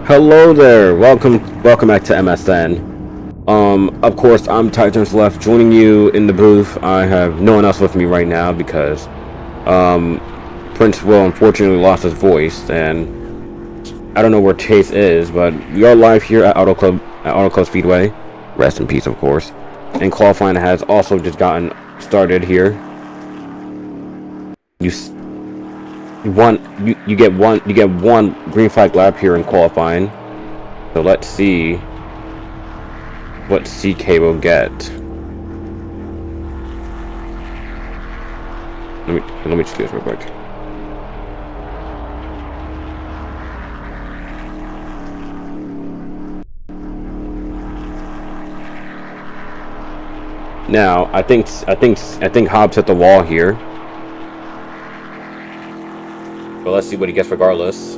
Hello there. Welcome back to MSN. Of course, I'm Titans Left, joining you in the booth. I have no one else with me right now because, Prince Will unfortunately lost his voice, and I don't know where Chase is, but we are live here at Auto Club Speedway. Rest in peace, of course. And qualifying has also just gotten started here. You get one green flag lap here in qualifying. So let's see what CK will get. Let me just do this real quick. Now, I think Hobbs hit the wall here. But let's see what he gets regardless.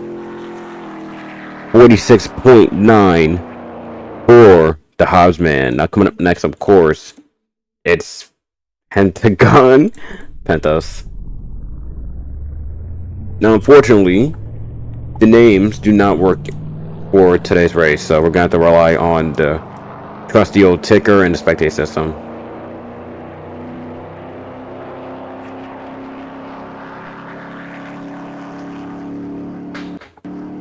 46.9 for the Hobbs man. Now coming up next, of course, it's Pentos. Now, unfortunately, the names do not work for today's race, so we're gonna have to rely on the trusty old ticker and the spectate system.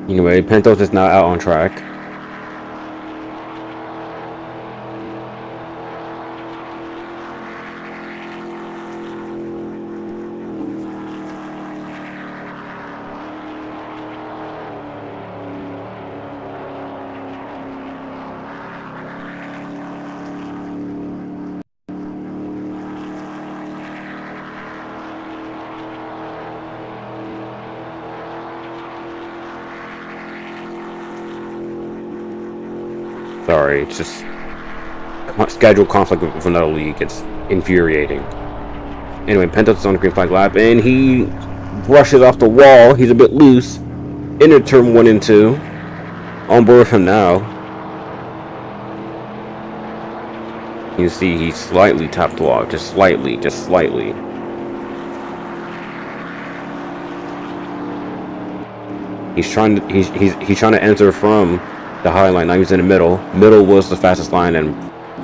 Anyway, Pentos is now out on track. Sorry, it's just schedule conflict with another league. It's infuriating. Anyway, Pentos is on the green flag lap, and he brushes off the wall. He's a bit loose. Into turn 1 and 2. On board with him now. You see, he's slightly tapped the wall, just slightly. He's trying to enter from the high line. Now he's in the middle. Middle was the fastest line in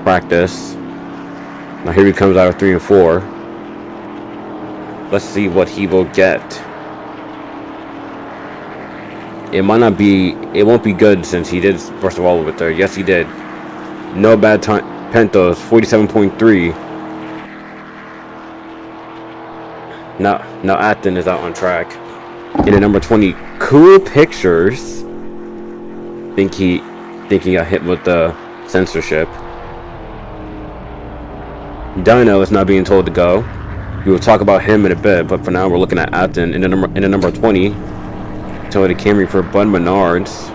practice. Now here he comes out of 3 and 4. Let's see what he will get. It won't be good since he did burst the wall over there. Yes, he did. No bad time. Pentos 47.3. Now Acton is out on track. In the number 20, Cool Pictures. Think he got hit with the censorship. Dino is not being told to go. We will talk about him in a bit, but for now we're looking at Acton in the number 20. Toyota Camry for Bud Menards.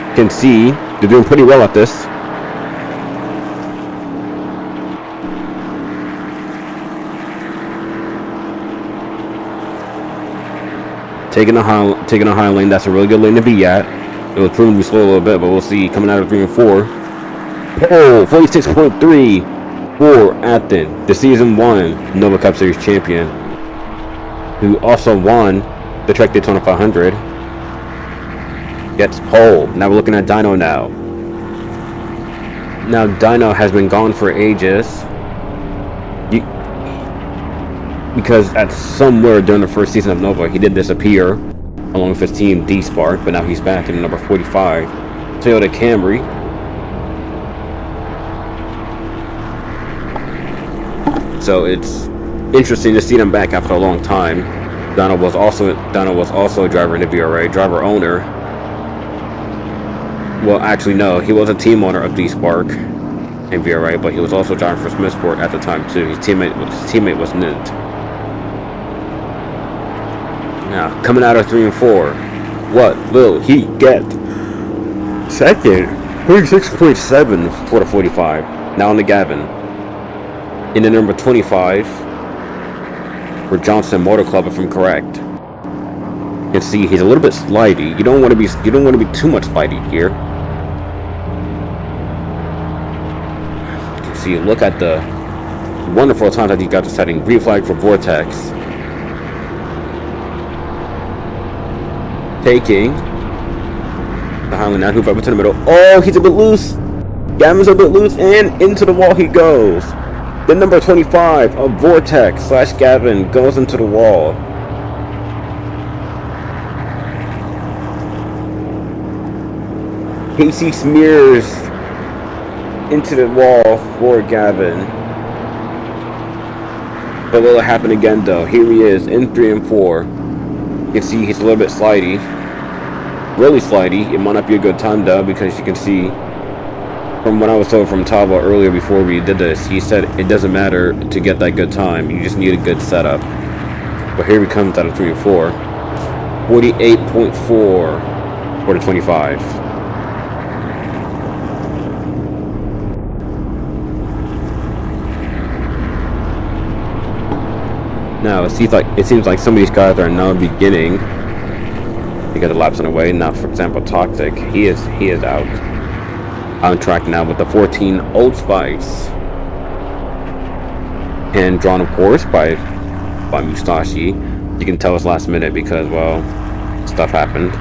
You can see they're doing pretty well at this. Taking a high lane. That's a really good lane to be at. It was proven to be slow a little bit, but we'll see. Coming out of 3 and 4. Oh, 46.3 for Acton, the Season 1 Nova Cup Series champion, who also won the Trek Daytona 500. Gets pole. Now we're looking at Dino now. Now Dino has been gone for ages. Because at somewhere during the first season of Nova, he did disappear along with his team D-Spark, but now he's back in the number 45 Toyota Camry. So it's interesting to see them back after a long time. Donna was also a driver in the VRA, driver owner. Well, actually no, he was a team owner of D-Spark in VRA, but he was also driving for Smithsport at the time too. His teammate was Nint. Now, coming out of 3 and 4, what will he get? Second, 36.7 for the 45. Now on the Gavin. In the number 25, for Johnson Motor Club, if I'm correct. You can see he's a little bit slidey. You don't want to be too much slidey here. see, look at the wonderful time that these guys are setting. Green flag for Vortex. Taking the Highland now, move up into the middle. Oh, he's a bit loose. Gavin's a bit loose, and into the wall he goes. The number 25 of Vortex / Gavin goes into the wall. Casey smears into the wall for Gavin. But will it happen again though? Here he is in 3 and 4. You can see he's a little bit slidey. Really slidey. It might not be a good time though, because you can see from what I was told from Tava earlier before we did this, he said it doesn't matter to get that good time. You just need a good setup. But here he comes out of 3 and 4. 48.4 for the 25. Now it seems like some of these guys are now beginning to get the laps in a way. Now, for example, Toxic, he is out on track now with the 14 Old Spice, and drawn, of course, by Mustashi. You can tell it's last minute because, well, stuff happened.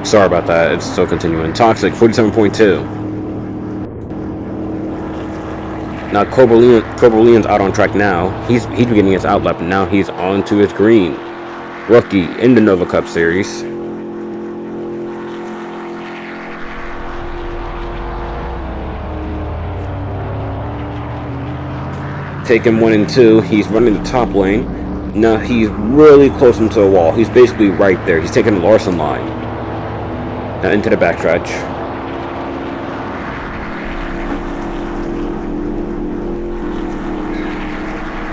Sorry about that, it's still continuing. Toxic, 47.2. Now Cobra Leon's out on track now. He's beginning his out lap, and now he's on to his green. Rookie in the Nova Cup Series. Taking 1 and 2, he's running the top lane. Now he's really close into the wall. He's basically right there. He's taking the Larson line. Now into the backstretch.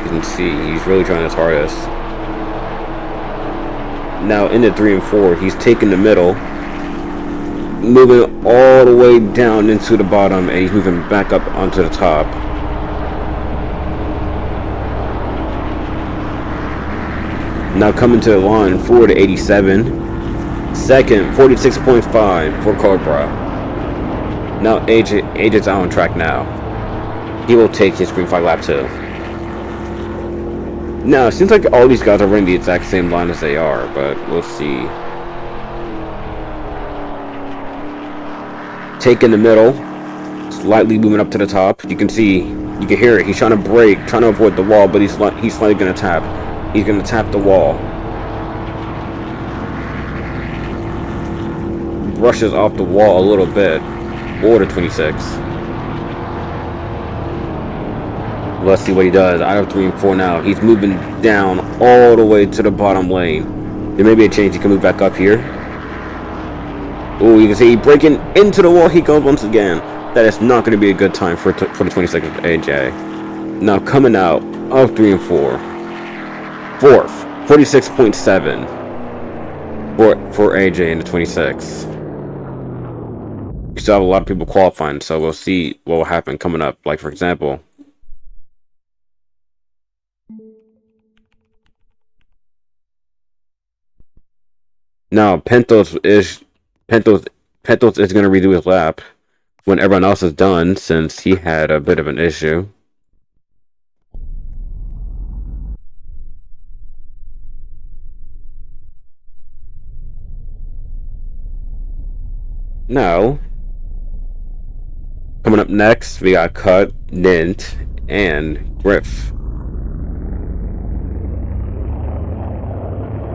You can see he's really trying his hardest. Now into 3 and 4, he's taking the middle, moving all the way down into the bottom, and he's moving back up onto the top. Now coming to the line for the 87. Second, 46.5 for Cobra. Now AJ's out on track now. He will take his green flag lap too. Now, it seems like all these guys are running the exact same line as they are, but we'll see. Taking the middle, slightly moving up to the top. You can hear it. He's trying to brake, trying to avoid the wall, but he's slightly going to tap. He's going to tap the wall. Brushes off the wall a little bit. Or the 26. Let's see what he does. Out of 3 and 4 now. He's moving down all the way to the bottom lane. There may be a change. He can move back up here. Oh, you can see breaking into the wall. He goes once again. That is not going to be a good time for the 26 of AJ. Now coming out of 3 and 4. Fourth, 46.7 for AJ in the 26. We still have a lot of people qualifying, so we'll see what will happen coming up. Like, for example, now Pentos is going to redo his lap when everyone else is done, since he had a bit of an issue. Now, coming up next, we got Cut, Nint, and Griff.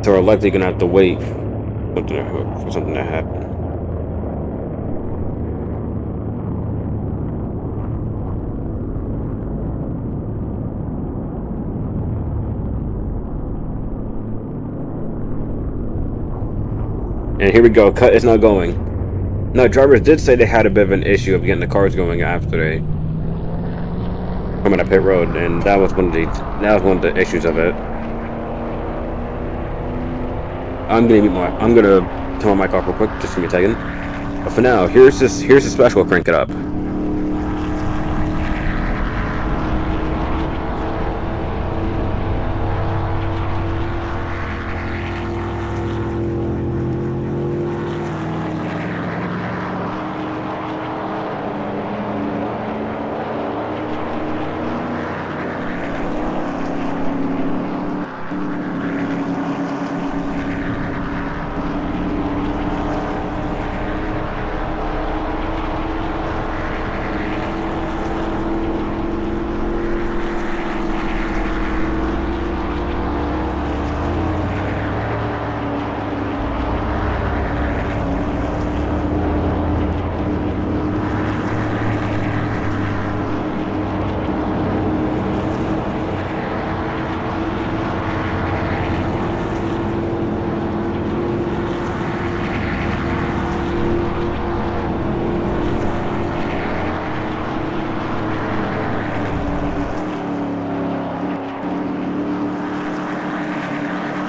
So we're likely gonna have to wait for something to happen. And here we go. Cut is not going. No, drivers did say they had a bit of an issue of getting the cars going after they come on a pit road, and that was one of the issues of it. I'm gonna turn my mic off real quick, just give me a second. But for now, here's the special. Crank it up.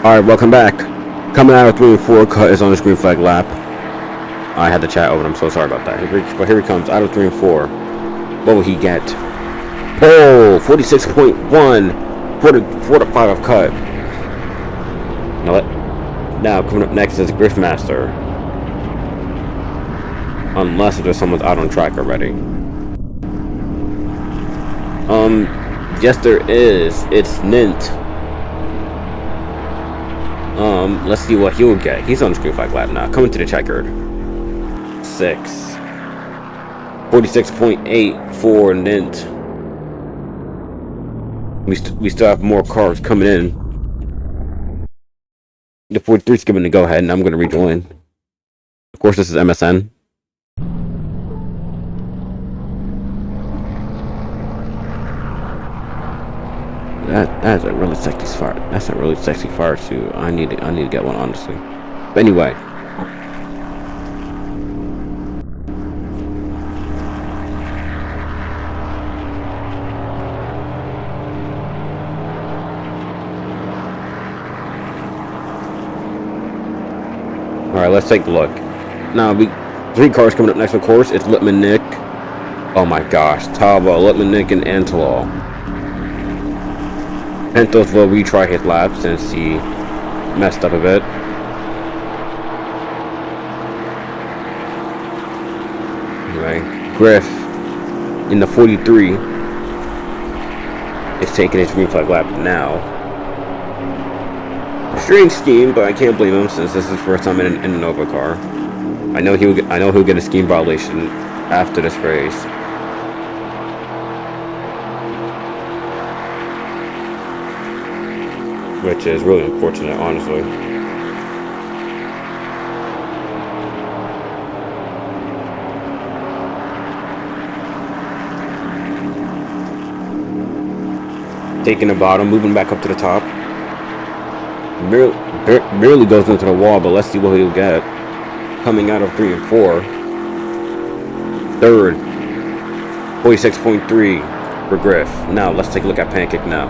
Alright, welcome back. Coming out of 3 and 4, cut is on the green flag lap. I had to chat over it, I'm so sorry about that. But here he comes, out of 3 and 4. What will he get? Oh, 46.1. 4 to 5 of cut. Now, coming up next is Griffmaster. Unless there's someone's out on track already. Yes there is. It's Nint. Let's see what he'll get. He's on the green flag lap now. Coming to the checkered. 6. 46.8 for Nint. We still have more cars coming in. The 43's giving the go ahead, and I'm going to rejoin. Of course, this is MSN. That's a really sexy fire. That's a really sexy fire suit. I need to get one, honestly. But anyway. Alright, let's take a look. Now, 3 cars coming up next, of course. It's Lipman Nick. Oh my gosh. Taba, Lipman Nick, and Antalol. Pentos will retry his lap since he messed up a bit. Anyway, Griff in the 43 is taking his green flag lap now. Strange scheme, but I can't blame him since this is his first time in a Nova car. I know he'll get a scheme violation after this race. Which is really unfortunate, honestly. Taking the bottom, moving back up to the top. Barely goes into the wall, but let's see what he'll get. Coming out of 3 and 4. Third. 46.3 for Griff. Now, let's take a look at Pancake now.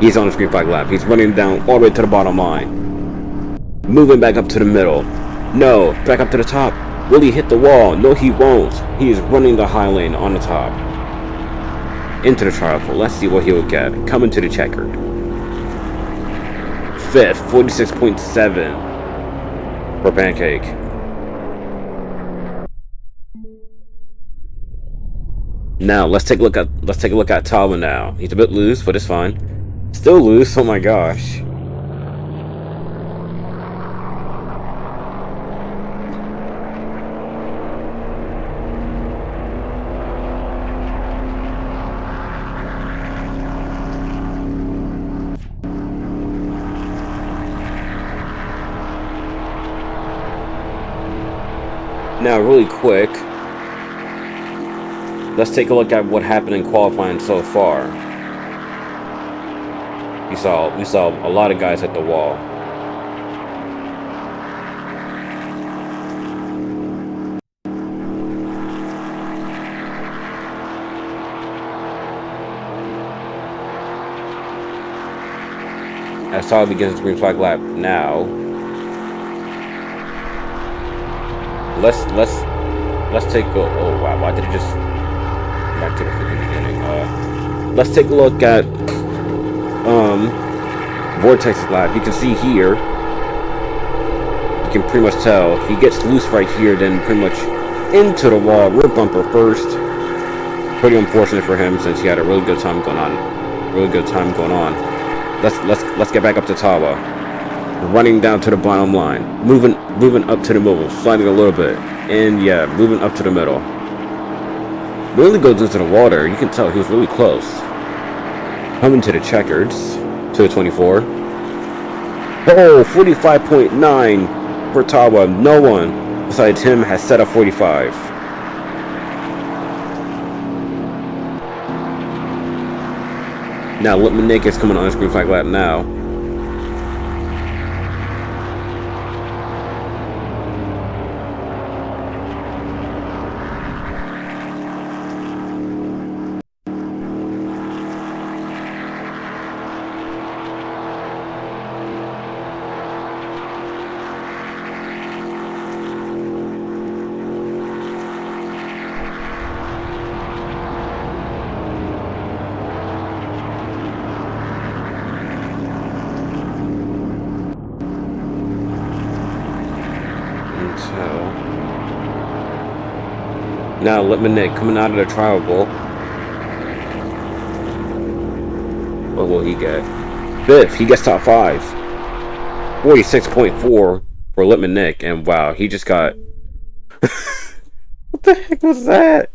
He's on the green flag lap. He's running down all the way to the bottom line. Moving back up to the middle. No, back up to the top. Will he hit the wall? No, he won't. He is running the high lane on the top. Into the triangle. Let's see what he will get. Coming to the checkered. 5th, 46.7 for Pancake. Now let's take a look at Taba now. He's a bit loose, but it's fine. Still loose, oh my gosh. Now really quick, let's take a look at what happened in qualifying so far. We saw a lot of guys hit the wall. as Tyler begins his green flag lap now. Let's take a, oh wow, why did it just back to the freaking beginning? Let's take a look at Vortex's lap. You can see here, you can pretty much tell he gets loose right here, then pretty much into the wall, rear bumper first. Pretty unfortunate for him since he had a really good time going on. Let's get back up to Tawa. Running down to the bottom line, moving up to the middle, sliding a little bit, and yeah, moving up to the middle. Really goes into the water. You can tell he was really close. Coming to the checkers, to the 24. Oh, 45.9 for Tawa. No one besides him has set a 45. Now, Nick is coming on his green flag lap now. Now, Nick coming out of the triangle. What will he get? Fifth, he gets top 5. 46.4 for Lipman Nick, and wow, he just got. What the heck was that?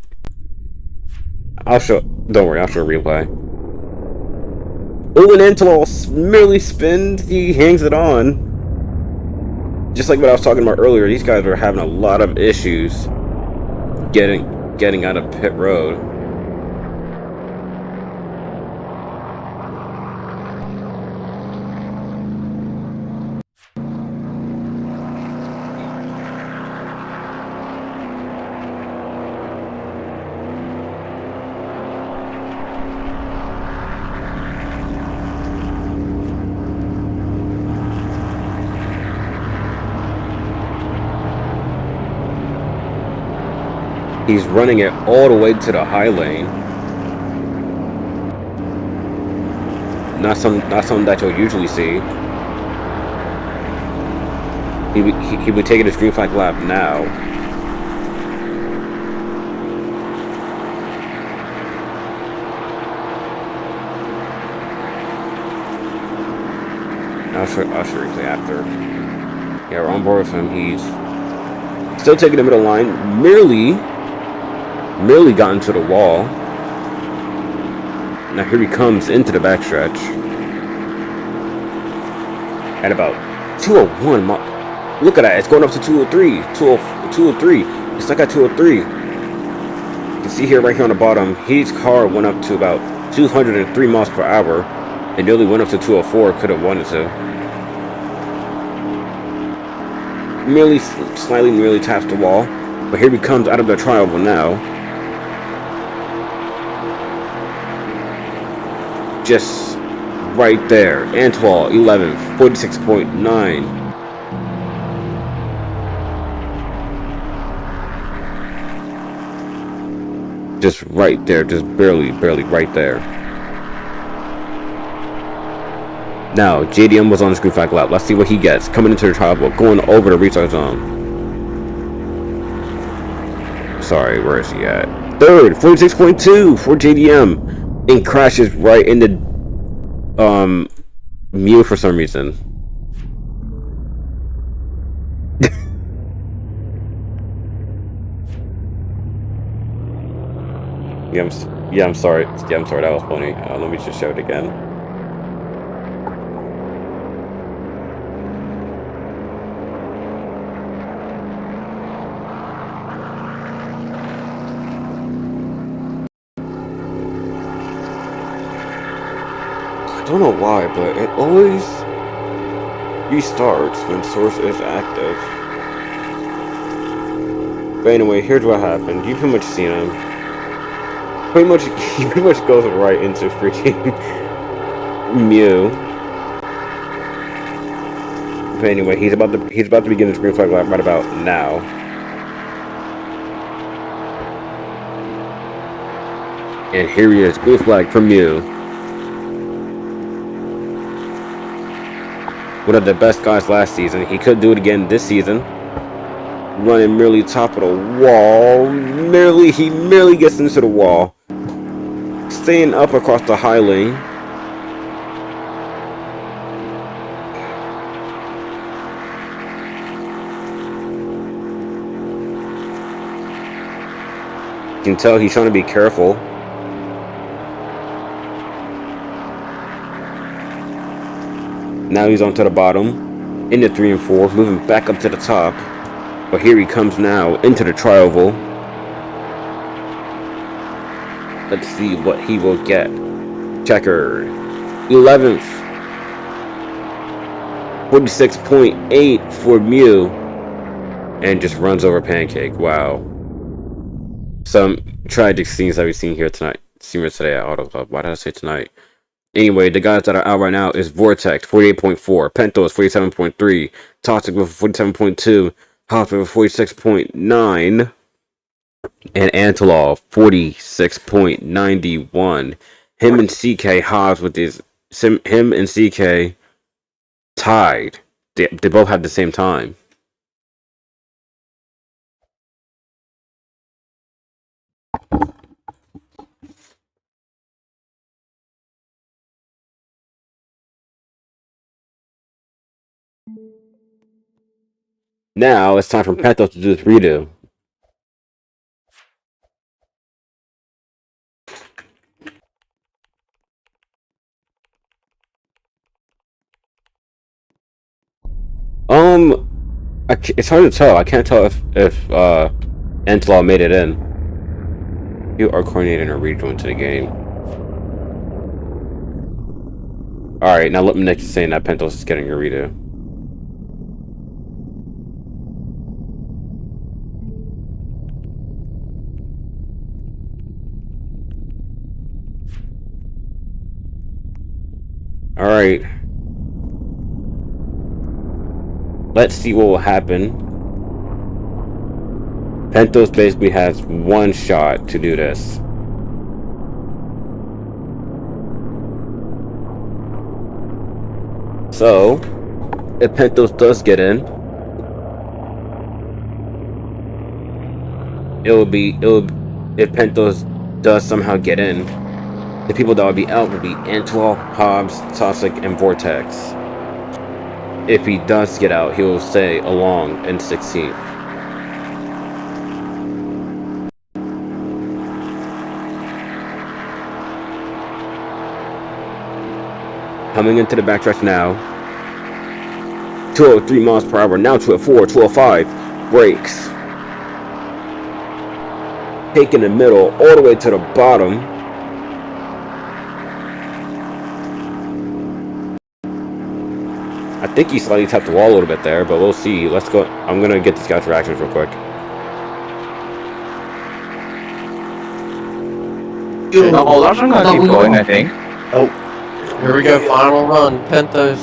Don't worry, I'll show a replay. Oh, and Antelol merely spins. He hangs it on. Just like what I was talking about earlier, these guys are having a lot of issues getting out of pit road. He's running it all the way to the high lane. Not something that you'll usually see. He would take it his green flag lap now. I'll show you after. Yeah, we're on board with him. He's still taking the middle line. Merely got into the wall. Now here he comes into the backstretch. At about 201. Look at that. It's going up to 203. 203. It's stuck at 203. You can see here, right here on the bottom, his car went up to about 203 miles per hour. And nearly went up to 204. Could have wanted to. Merely taps the wall. But here he comes out of the triangle now. Just right there. Antwall 11, 46.9. Just right there, just barely right there. Now, JDM was on his green flag lap. Let's see what he gets. Coming into the triangle, going over the restart zone. Sorry, where is he at? Third, 46.2 for JDM. And crashes right into Mew for some reason. I'm sorry. That was funny. Let me just show it again. I don't know why, but it always restarts when source is active. But anyway, here's what happened. You pretty much seen him. He pretty much goes right into freaking Mew. But anyway, he's about to begin his green flag lap right about now. And here he is, green flag from you. One of the best guys last season. He could do it again this season. Running merely top of the wall. He merely gets into the wall. Staying up across the high lane. You can tell he's trying to be careful. Now he's onto the bottom, into 3 and 4, moving back up to the top. But here he comes now, into the tri-oval. Let's see what he will get. Checkered. 11th. 46.8 for Mew. And just runs over Pancake. Wow. Some tragic scenes that we've seen here tonight. Seen here today at Auto Club. Why did I say tonight? Anyway, the guys that are out right now is Vortex, 48.4, Pentos, 47.3, Toxic with 47.2, Hopper with 46.9, and Antilol, 46.91. Him and CK Hobbs with him and CK tied. They both had the same time. Now it's time for Pentos to do this redo. It's hard to tell. I can't tell if Antilol made it in. You are coordinating a rejoin to the game. Alright, now let me next saying that Pentos is getting a redo. Alright. Let's see what will happen. Pentos basically has one shot to do this. So, if Pentos does get in, if Pentos does somehow get in, the people that will be out will be Antoine, Hobbs, Toxic, and Vortex. If he does get out, he will stay along in 16th. Coming into the backstretch now. 203 miles per hour, now 204, 205. Brakes. Taking the middle all the way to the bottom. I think he slightly tapped the wall a little bit there, but we'll see. Let's go. I'm going to get this guy's reactions real quick. Oh, that's going to keep going, I think. Oh, here we go, final run, Pentos.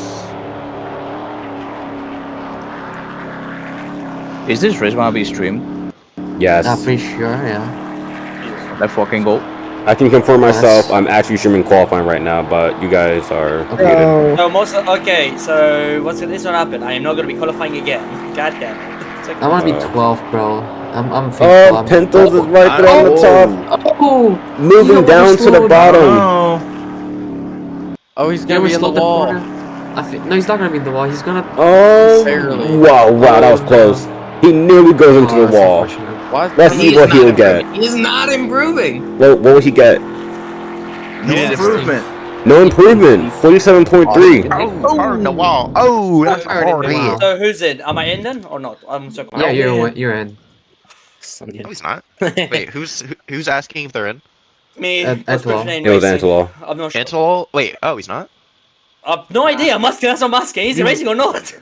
Is this race gonna be streamed? Yes. I'm pretty sure, yeah. Let's fucking go. I can confirm myself. I'm actually streaming qualifying right now, but you guys are muted. No, okay, so what's this gonna happen? I am not gonna be qualifying again. God damn it. I want to be 12, bro. I'm Oh, Pentos is right there on the top. Oh, Moving down to the bottom. Oh, he's gonna be in the wall. No, he's not gonna be in the wall. He's gonna. Oh, wow, that was close. He nearly goes into the wall. Let's see what he'll get. He's not improving. What will he get? No improvement. No improvement. 47.3. Oh, the wall. Oh, that's hard. So who's in? Am I in then or not? I'm so Yeah, you're in. No, he's not. Wait, who's asking if they're in? Me. Antolol. It was Antolol. I'm not sure. Antolol? Wait, oh, he's not? I've no idea. I'm asking. That's what I'm asking. Is he racing or not?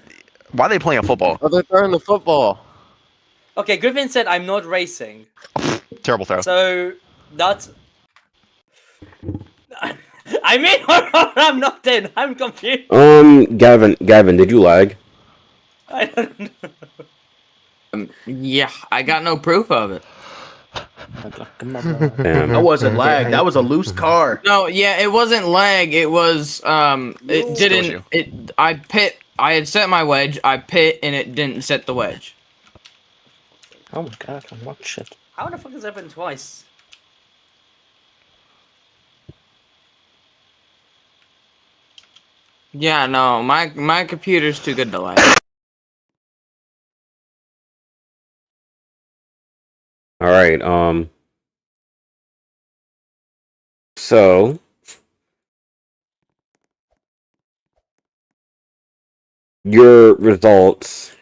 Why are they playing football? Oh, they're throwing the football. Okay, Griffin said I'm not racing. Terrible throw. So that's. I mean, I'm not in. I'm confused. Gavin, did you lag? I don't know. Yeah, I got no proof of it. Damn. That wasn't lag. That was a loose car. No, yeah, it wasn't lag. It was it didn't. you. I had set my wedge. I pit and it didn't set the wedge. Oh my god, I can watch it. How the fuck has that happened twice? Yeah, no, my computer's too good to lag. All right. So your results,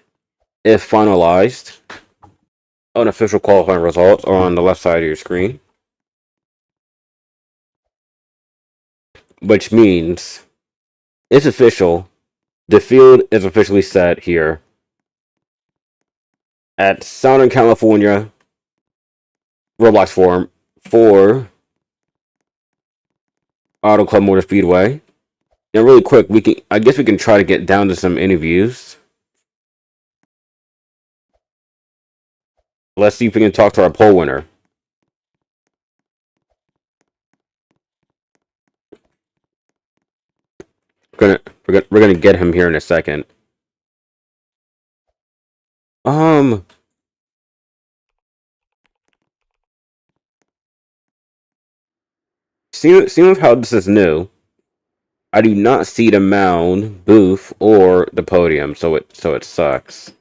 if finalized, unofficial qualifying results are on the left side of your screen, which means it's official. The field is officially set here at Southern California Roblox Forum for Auto Club Motor Speedway. Now, really quick, I guess we can try to get down to some interviews. Let's see if we can talk to our poll winner. We're gonna get him here in a second. Seeing how this is new, I do not see the mound, booth, or the podium, so it sucks.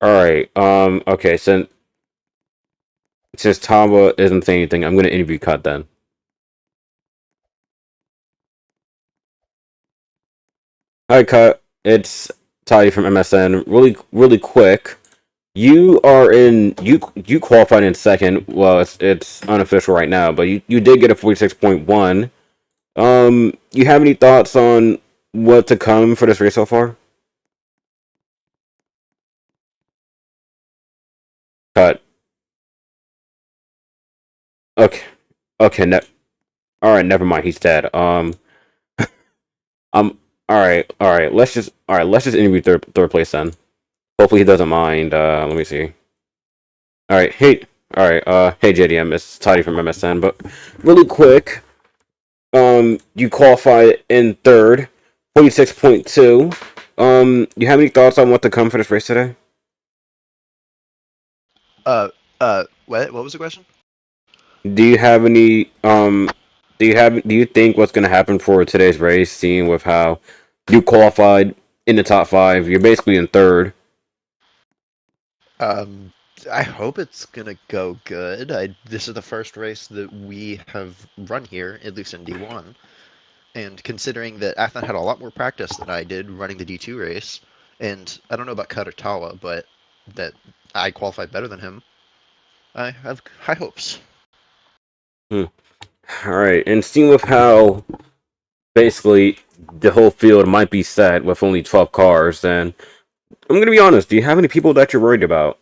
All right. Okay. Since Tamba isn't saying anything, I'm gonna interview cut then. Hi, cut. It's Toddy from MSN. Really quick. You qualified in second. Well, it's unofficial right now, but you did get a 46.1. You have any thoughts on what to come for this race so far? Cut. Okay. Okay. All right. Never mind. He's dead. All right. Let's just interview third place then. Hopefully he doesn't mind. Let me see. All right. Hey. All right. Hey JDM. It's Toddy from MSN. But really quick. You qualified in third, 46.2. You have any thoughts on what to come for this race today? What was the question? Do you have any do you think what's gonna happen for today's race, seeing with how you qualified in the top 5? You're basically in third. I hope it's gonna go good. This is the first race that we have run here, at least in D1. And considering that Athan had a lot more practice than I did running the D2 race, and I don't know about Katatawa, but that I qualified better than him, I have high hopes. Alright, and seeing with how basically the whole field might be set with only 12 cars, then I'm gonna be honest, do you have any people that you're worried about?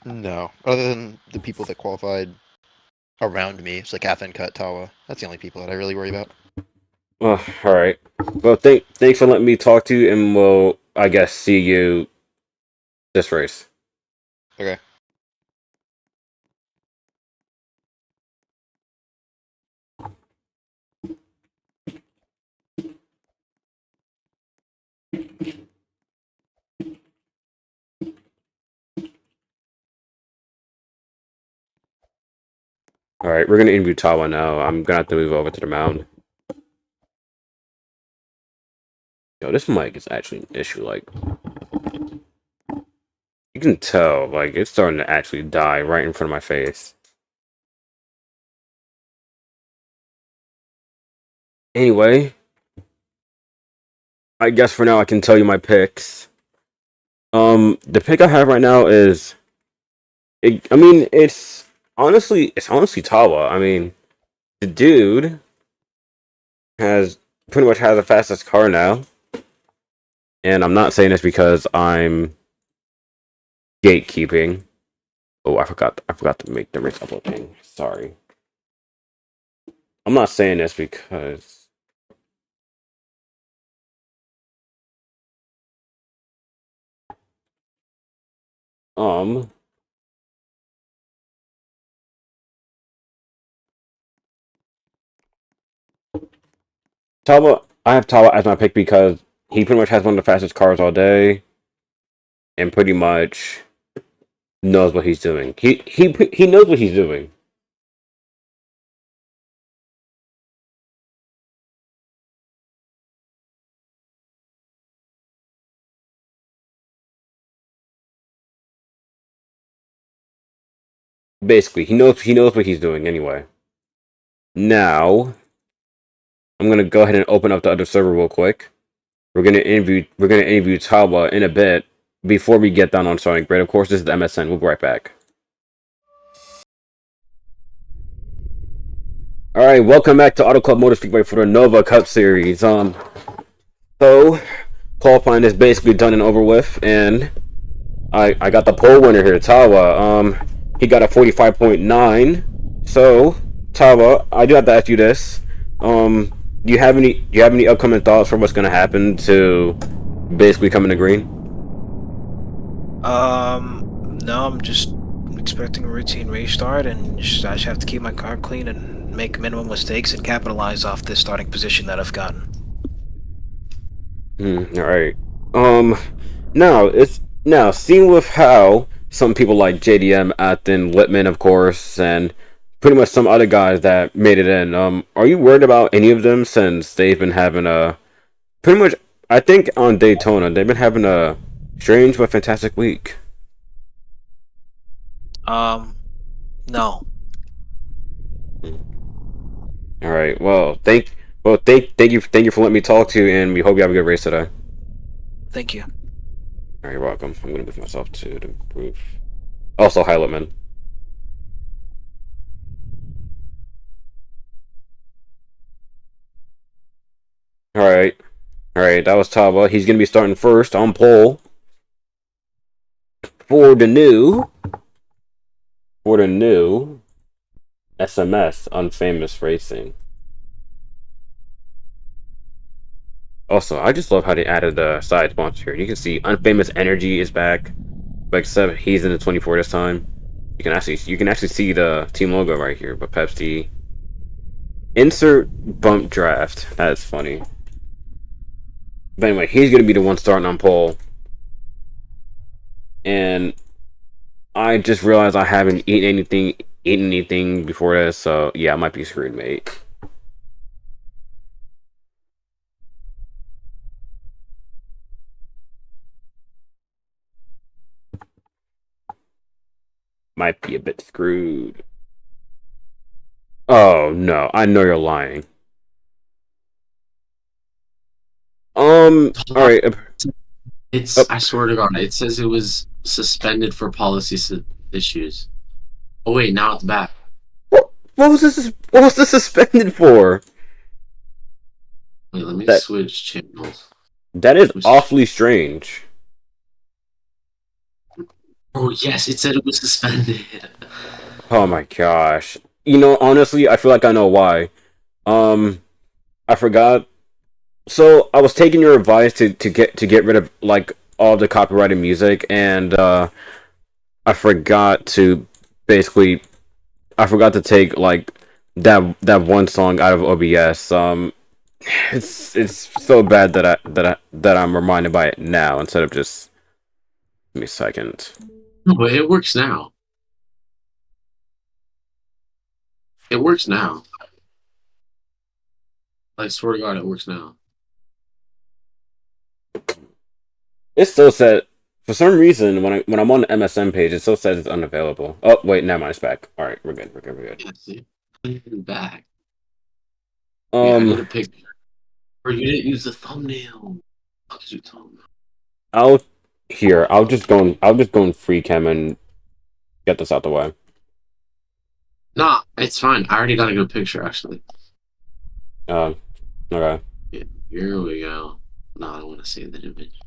No, other than the people that qualified around me, it's like Athan, Katatawa. That's the only people that I really worry about. Well, alright. Well, thanks for letting me talk to you, and we'll, I guess, see you this race. Okay. Alright, we're gonna interview Tawa now. I'm gonna have to move over to the mound. Yo, this mic is actually an issue, like... You can tell, like, it's starting to actually die right in front of my face. Anyway, I guess for now I can tell you my picks. The pick I have right now is... it's honestly Tawa. I mean, the dude has pretty much has the fastest car now. And I'm not saying this because I'm gatekeeping. Oh, I forgot to make the race upload thing. Sorry. I'm not saying this because um I have Talbot as my pick because he pretty much has one of the fastest cars all day and pretty much knows what he's doing. He knows what he's doing. Basically, he knows what he's doing anyway. Now, I'm gonna go ahead and open up the other server real quick. We're gonna interview Talbot in a bit before we get down on starting grid. Of course, this is the MSN. We'll be right back. All right, welcome back to Auto Club Motor Speedway for the Nova Cup Series. So qualifying is basically done and over with, and I got the pole winner here, Tawa. He got a 45.9. So, Tawa, I do have to ask you this. Do you have any upcoming thoughts for what's gonna happen to basically coming to green? No, I'm just expecting a routine restart, and I just have to keep my car clean and make minimum mistakes and capitalize off this starting position that I've gotten. All right. Now seeing with how some people like JDM, Athen, Littman, of course, and pretty much some other guys that made it in. Are you worried about any of them since they've been having a pretty much? I think on Daytona they've been having a strange but fantastic week. No. All right. Well, thank you for letting me talk to you, and we hope you have a good race today. Thank you. All right, you're welcome. I'm gonna move myself to the roof. Also, hi, Littman. All right. That was Tava. He's gonna be starting first on pole for the new SMS Unfamous Racing. Also, I just love how they added the side sponsor here. You can see Unfamous Energy is back, but except he's in the 24 this time. You can actually see the team logo right here. But Pepsi insert bump draft. That's funny. But anyway, he's gonna be the one starting on pole, and I just realized I haven't eaten anything before this, so yeah, I might be screwed, mate. Might be a bit screwed. Oh no, I know you're lying. Alright. I swear to God, it says it was suspended for policy issues. Oh wait, now it's back. What was this? What was this suspended for? Wait, let me switch channels. That is awfully strange. Oh yes, it said it was suspended. Oh my gosh. Honestly, I feel like I know why. I forgot. So I was taking your advice to get rid of like all the copyrighted music, and I forgot to basically take like that one song out of OBS. It's so bad that I'm reminded by it now instead of just. Give me a second. No, but it works now. It works now. I swear to God, it works now. It still said, for some reason, when I'm on the MSN page, it still says it's unavailable. Oh wait, never mind, it's back. All right, we're good. Yeah, see, back. Yeah, I need a picture. Or you didn't use the thumbnail. How could you tell me? I'll just go in free cam and get this out the way. Nah, it's fine. I already got a good picture, actually. Okay. Yeah, here we go. No, I don't want to see the image.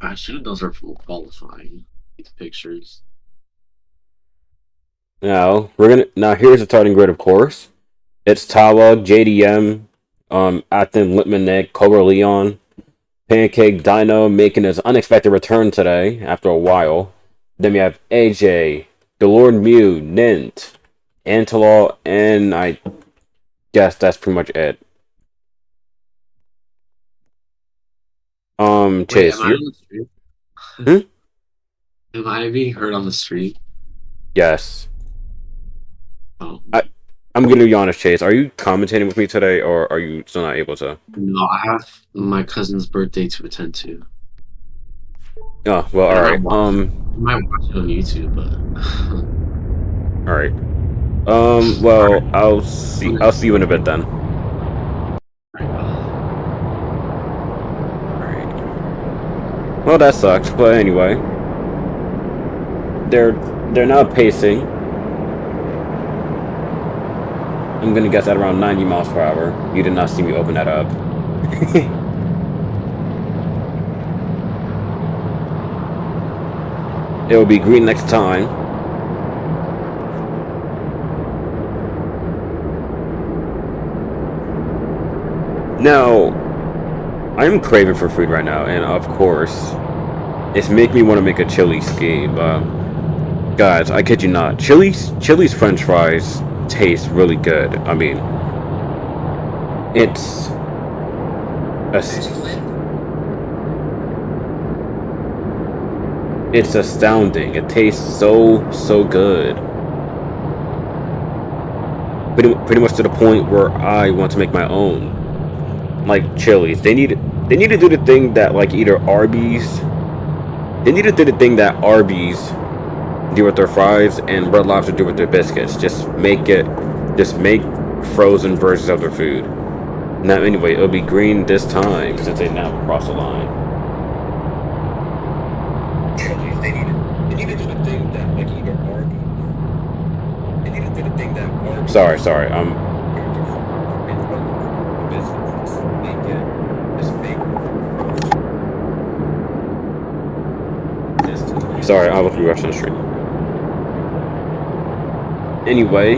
Actually, those are from qualifying. These pictures. Now here's the starting grid, of course. It's Tawa, JDM, Athen, Litmanek, Cobra Leon, Pancake, Dino making his unexpected return today after a while. Then we have AJ, the Lord Mew, Nint, Antelaw, and I guess that's pretty much it. Wait, Chase, am I you on the street? Hmm? Am I being heard on the street? Yes. Oh. I'm gonna be honest, Chase. Are you commentating with me today, or are you still not able to? No, I have my cousin's birthday to attend to. Oh, well, And alright. I might watch it on YouTube, but Alright. Well, I'll see you in a bit then. Alright. Well, that sucks, but anyway. They're now pacing. I'm gonna guess at around 90 miles per hour. You did not see me open that up. It will be green next time. Now, I'm craving for food right now, and of course, it's making me want to make a chili ski. But guys, I kid you not, Chili's French fries taste really good. I mean, it's astounding. It tastes so good. Pretty much to the point where I want to make my own. Like Chili's, they need to do the thing that like either Arby's. They need to do the thing that Arby's do with their fries and Red Lobster do with their biscuits. Just make frozen versions of their food. Now anyway, it'll be green this time since they now crossed the line. Chili's, they need to do the thing that like either Arby's. They need to do the thing that Arby's. Sorry, Sorry, I will be rushing the street. Anyway.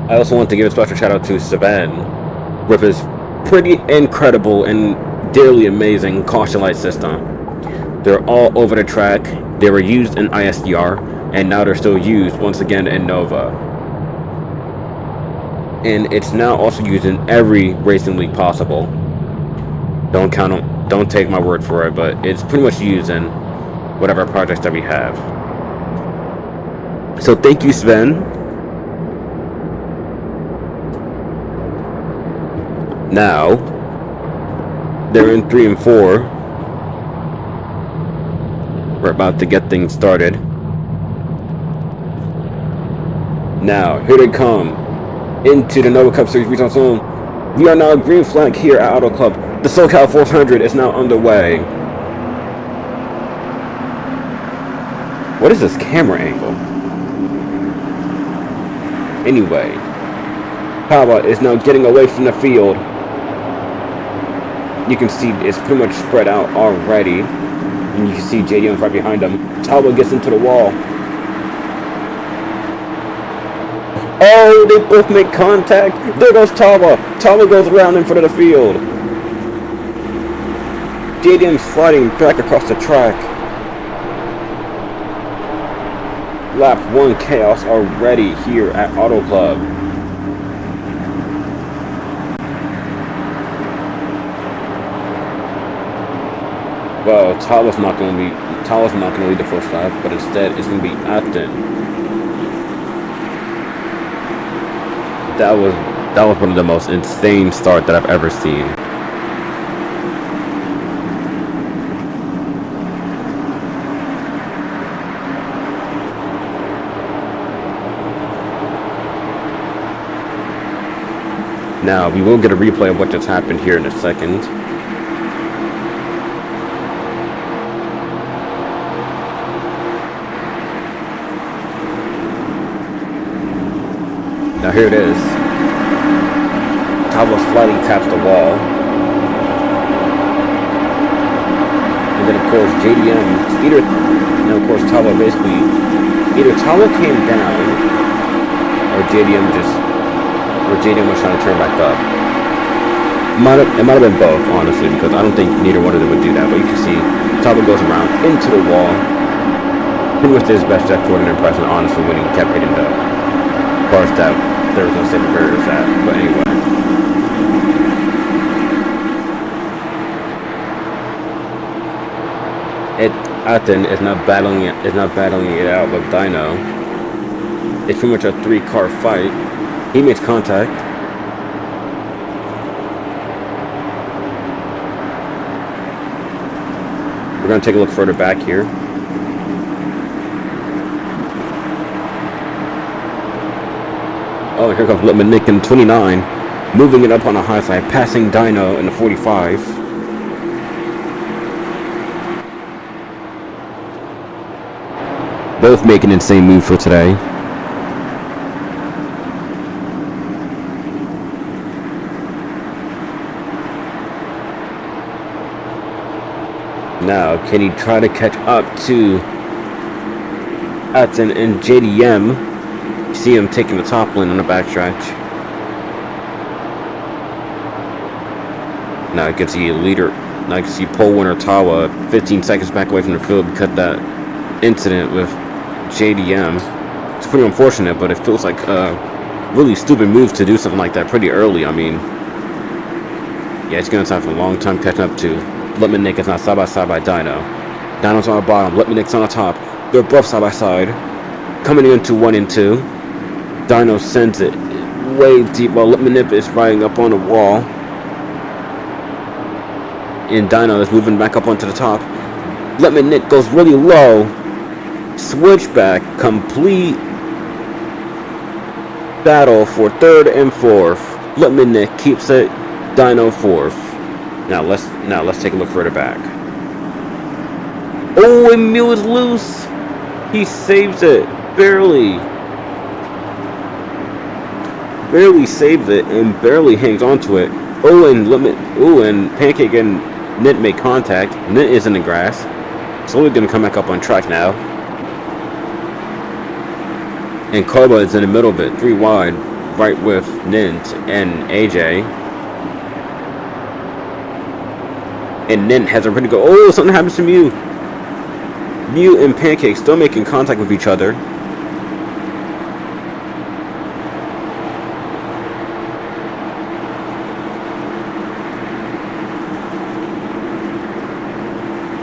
I also want to give a special shout out to Sven with his pretty incredible and dearly amazing caution light system. They're all over the track. They were used in ISDR, and now they're still used once again in Nova. And it's now also used in every racing league possible. Don't take my word for it, but it's pretty much used in whatever projects that we have. So thank you, Sven. Now they're in 3 and 4. We're about to get things started. Now here they come. Into the Nova Cup Series retail zone. We are now green flag here at Auto Club. The SoCal 400 is now underway. What is this camera angle? Anyway, Pawa is now getting away from the field. You can see it's pretty much spread out already. And you can see JDM right behind him. Tawa gets into the wall. Oh, they both make contact. There goes Tawa. Tawa goes around in front of the field. JDM's sliding back across the track. Lap 1 chaos already here at Auto Club. Well, Tawa's not going to lead the first lap, but instead it's going to be Athen. That was one of the most insane starts that I've ever seen. Now we will get a replay of what just happened here in a second. Now here it is. Tabo slightly taps the wall. And then of course JDM either, and of course Tabo basically, either Tabo came down or JDM was trying to turn back up. It might have been both, honestly, because I don't think neither one of them would do that. But you can see Tabo goes around into the wall. Pretty much did his best Jack Jordan impression, honestly, when he kept hitting the parts that there was no safer barriers at. But anyway. Atten is not battling it out with Dino. It's pretty much a 3-car fight. He makes contact. We're gonna take a look further back here. Oh, here comes Litman Nick in 29, moving it up on the high side, passing Dino in the 45. Both make an insane move for today. Now, can he try to catch up to Atten and JDM? You see him taking the top lane on the backstretch. Now you can see a leader. Now you can see pole winner Tawa 15 seconds back away from the field because of that incident with JDM. It's pretty unfortunate, but it feels like a really stupid move to do something like that pretty early. I mean, yeah, it's gonna take a long time catching up to. Litman Nick is not side by side by Dino. Dino's on the bottom. Litman Nick's on the top. They're both side by side, coming into 1 and 2. Dino sends it way deep while Litman Nick is riding up on the wall, and Dino is moving back up onto the top. Litman Nick goes really low. Switchback, complete battle for 3rd and 4th. Litman Nick keeps it. Dino 4th. Now let's take a look further back. Oh, and Mew is loose. He saves it. Barely saves it and barely hangs onto it. Oh, and Pancake and Nit make contact. Nit is in the grass. Slowly gonna come back up on track now. And Koba is in the middle of it, 3 wide, right with Nint and AJ. And Nint has a pretty good. Oh, something happens to Mew. Mew and Pancake still making contact with each other.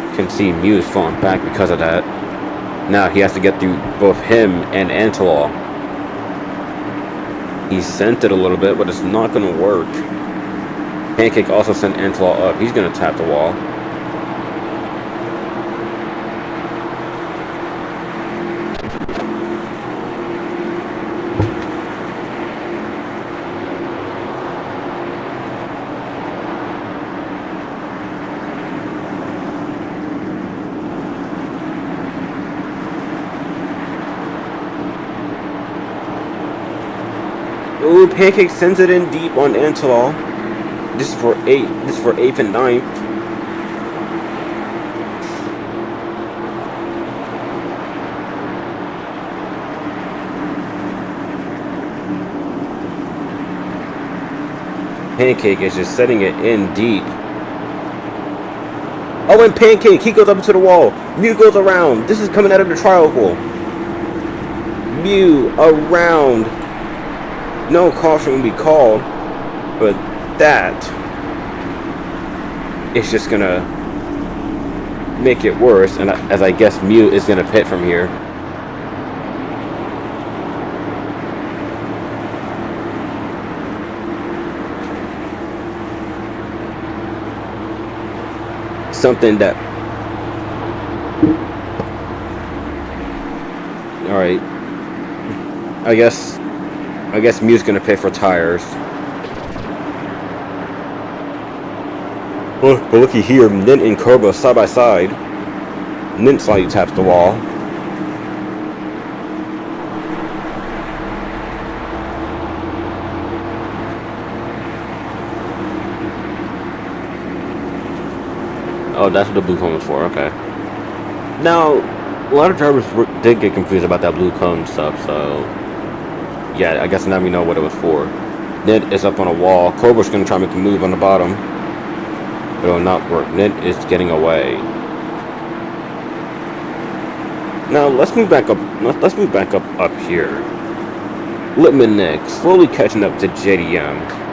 You can see Mew is falling back because of that. Now he has to get through both him and Antelaw. He sent it a little bit, but it's not going to work. Pancake also sent Antelaw up. He's going to tap the wall. Ooh, Pancake sends it in deep on Antelaw. This is for 8th and 9th. Pancake is just setting it in deep. Oh, and Pancake, he goes up to the wall. Mew goes around. This is coming out of the trial pool. Mew around. No caution will be called, but that is just gonna make it worse, and as I guess Mew is gonna pit from here. Something that, all right, I guess Mew's gonna pay for tires. But looky here, Nint and Koba side by side. Nint slightly taps the wall. Oh, that's what the blue cone was for. Okay. Now, a lot of drivers did get confused about that blue cone stuff, so yeah, I guess now we know what it was for. Ned is up on a wall. Cobra's gonna try to make a move on the bottom. It will not work. Ned is getting away. Now let's move back up. Let's move back up here. Lippman Nick slowly catching up to JDM.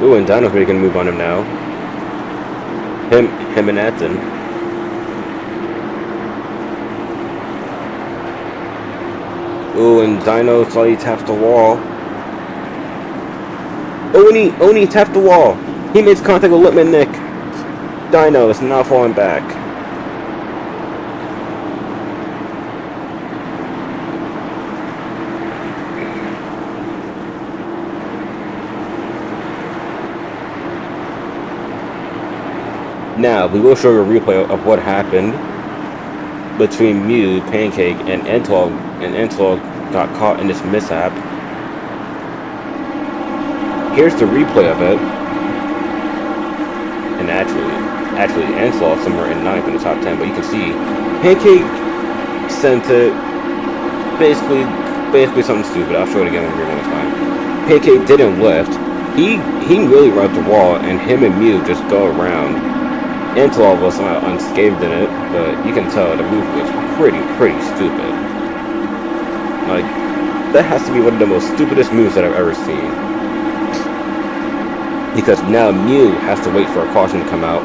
Ooh, and Dino's making a move on him now. Him and Atson. Ooh, and Dino slowly taps the wall. Oni tapped the wall. He makes contact with Lippman Nick. Dino is now falling back. Now, we will show you a replay of what happened between Mew, Pancake, and Entwall, got caught in this mishap. Here's the replay of it. And actually, Entwall somewhere in 9th in the top 10, but you can see Pancake sent it basically something stupid. I'll show it again when we're next time. Pancake didn't lift. He really rubbed the wall, and him and Mew just go around. Entwall was somehow unscathed in it, but you can tell the move was pretty stupid. Like, that has to be one of the most stupidest moves that I've ever seen. Because now Mew has to wait for a caution to come out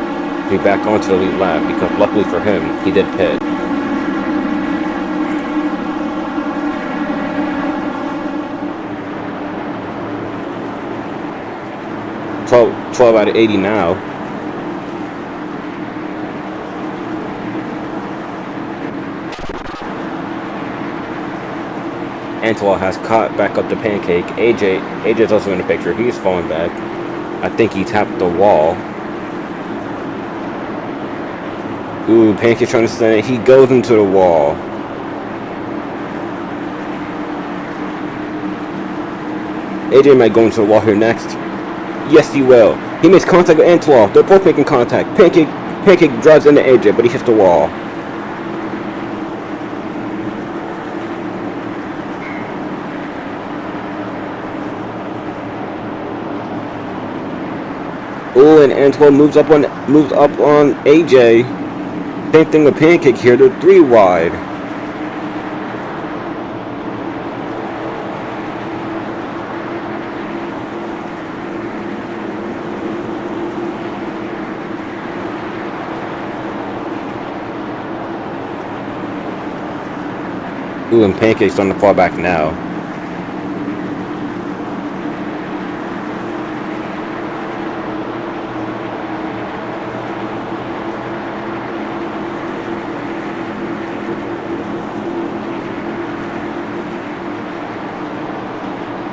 to be back onto the lead lap, because luckily for him, he did pit. Twelve out of 80 now. Antwall has caught back up the Pancake. AJ's also in the picture. He's falling back. I think he tapped the wall. Ooh, Pancake's trying to stand it. He goes into the wall. AJ might go into the wall here next. Yes, he will. He makes contact with Antwall. They're both making contact. Pancake drives into AJ, but he hits the wall. Ooh, and Antwall moves up on AJ. Same thing with Pancake here. They're 3 wide. Ooh, and Pancake's starting to fall back now.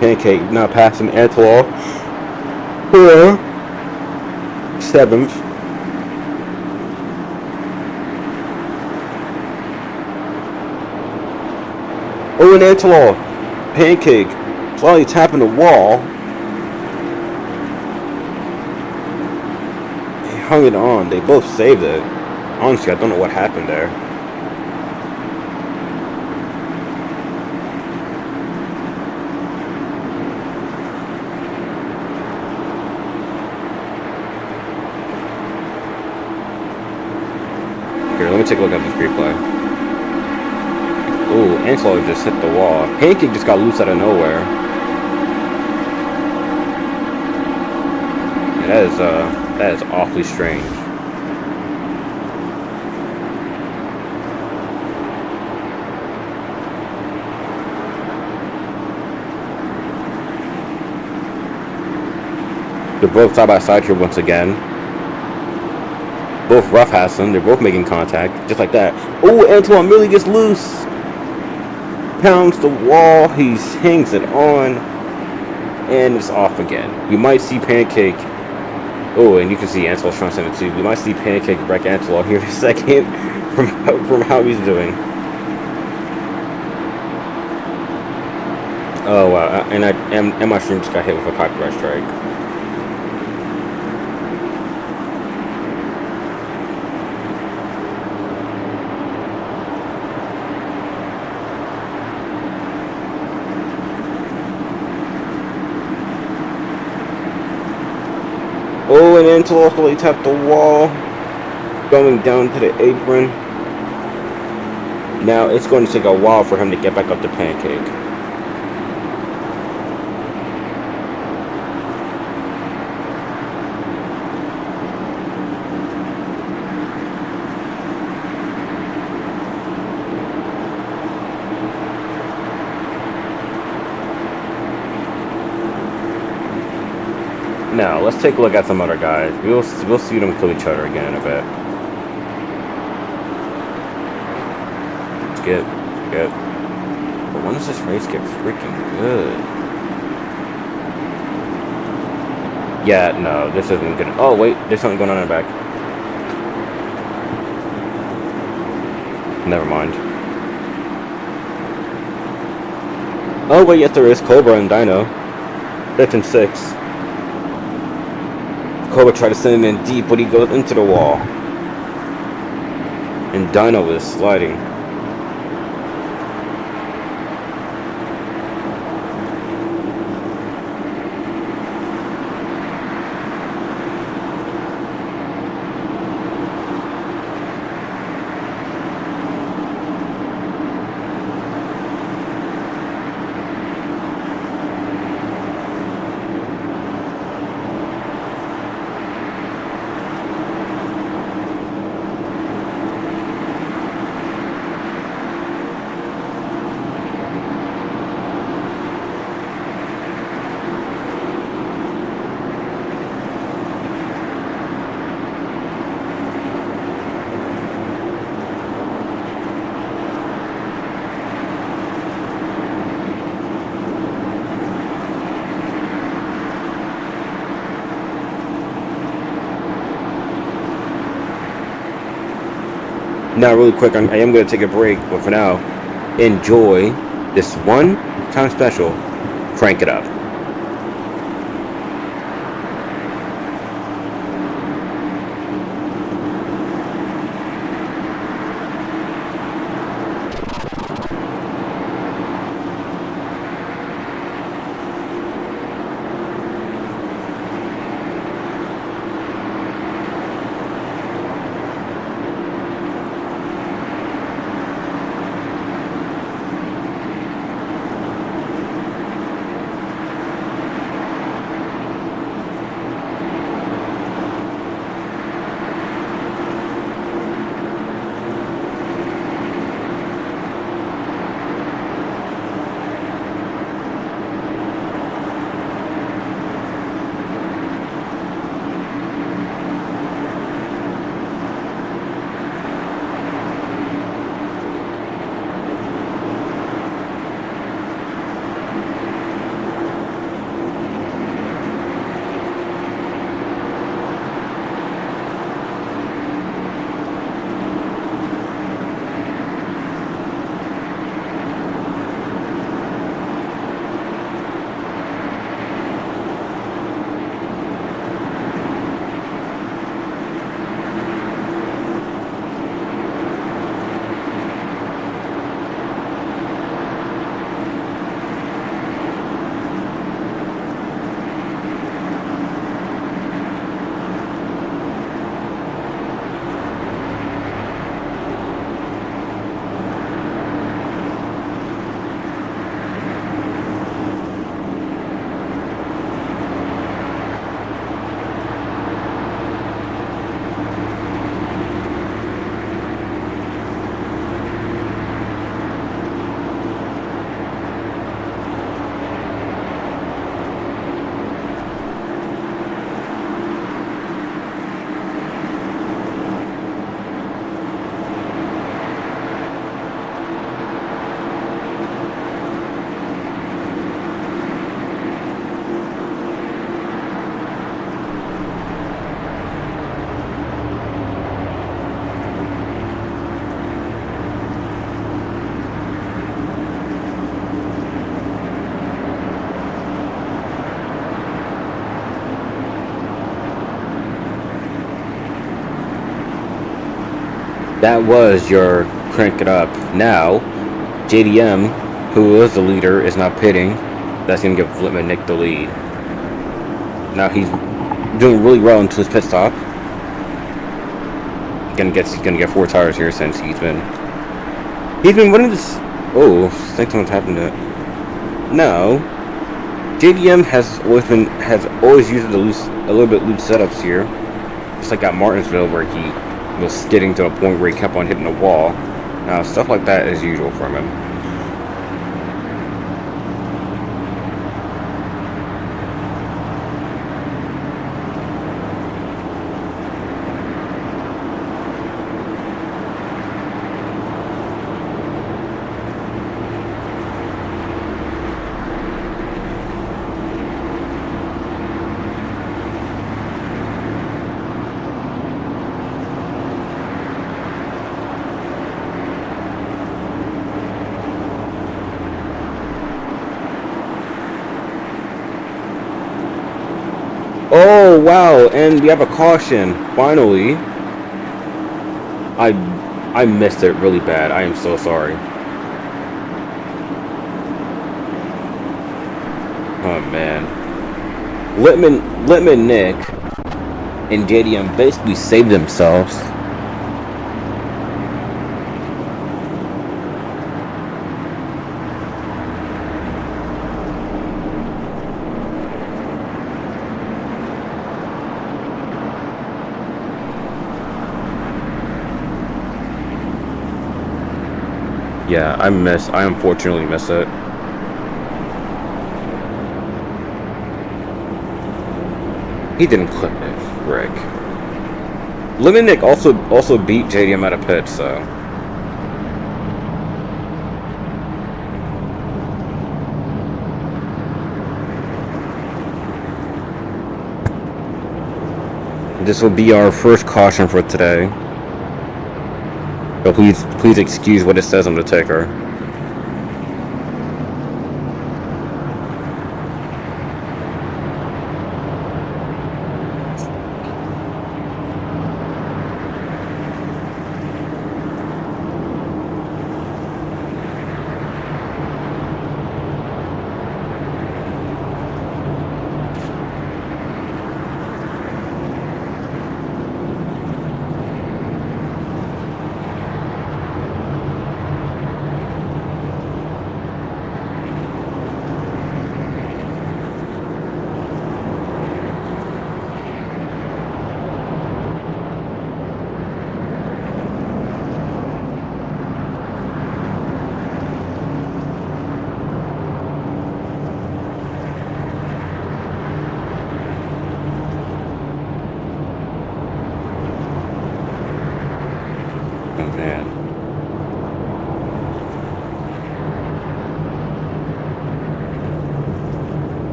Pancake now passing Antwall for 7th. Oh, and Antwall, Pancake slowly tapping the wall. He hung it on. They both saved it. Honestly, I don't know what happened there. Here, let me take a look at this replay. Ooh, Antwall just hit the wall. Pancake just got loose out of nowhere. Yeah, that is awfully strange. They're both side by side here once again. Both rough Hassan, they're both making contact, just like that. Oh, Antwall really gets loose. Pounds the wall, he hangs it on, and it's off again. We might see Pancake. Oh, and you can see Antwall's trying to send it too. We might see Pancake wreck Antwall here in a second. from how he's doing. Oh wow! And my stream just got hit with a copyright strike. Oh, and Antelope really tapped the wall, going down to the apron. Now it's going to take a while for him to get back up to Pancake. Now let's take a look at some other guys. We'll see them kill each other again in a bit. Skip. But when does this race get freaking good? Yeah, no, this isn't good. Oh wait, there's something going on in the back. Never mind. Oh wait, yes there is. Cobra and Dino. 5th and 6. Cobra tried to send him in deep, but he goes into the wall. And Dino is sliding. Now, really quick, I am going to take a break, but for now, enjoy this one-time special. Crank it up. that was your crank it up. Now, JDM, who was the leader, is now pitting. That's going to give Littman Nick the lead. Now he's doing really well into his pit stop. He's gonna get 4 tires here since he's been winning this. Oh, I think something's happened to it. No, JDM has always used a little bit loose setups here, just like at Martinsville where he was skidding to a point where he kept on hitting the wall. Now stuff like that is usual from him. Oh wow, and we have a caution. Finally. I missed it really bad. I am so sorry. Oh man. Littman Nick and JDM basically saved themselves. Yeah, I unfortunately miss it. He didn't clip it, Rick. Littman Nick also beat JDM at a pit, so. This will be our first caution for today. So please excuse what it says on the ticker.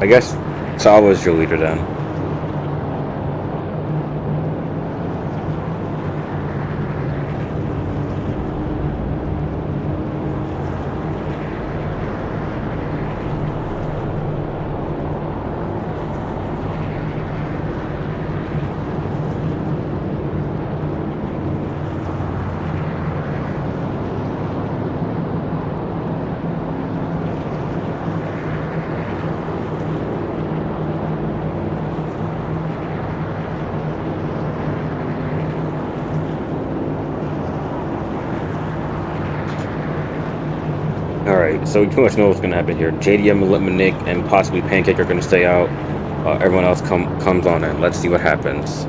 I guess Sal was your leader then. Alright, so we pretty much know what's going to happen here. JDM, Littman Nick, and possibly Pancake are going to stay out. Everyone else comes on in. Let's see what happens.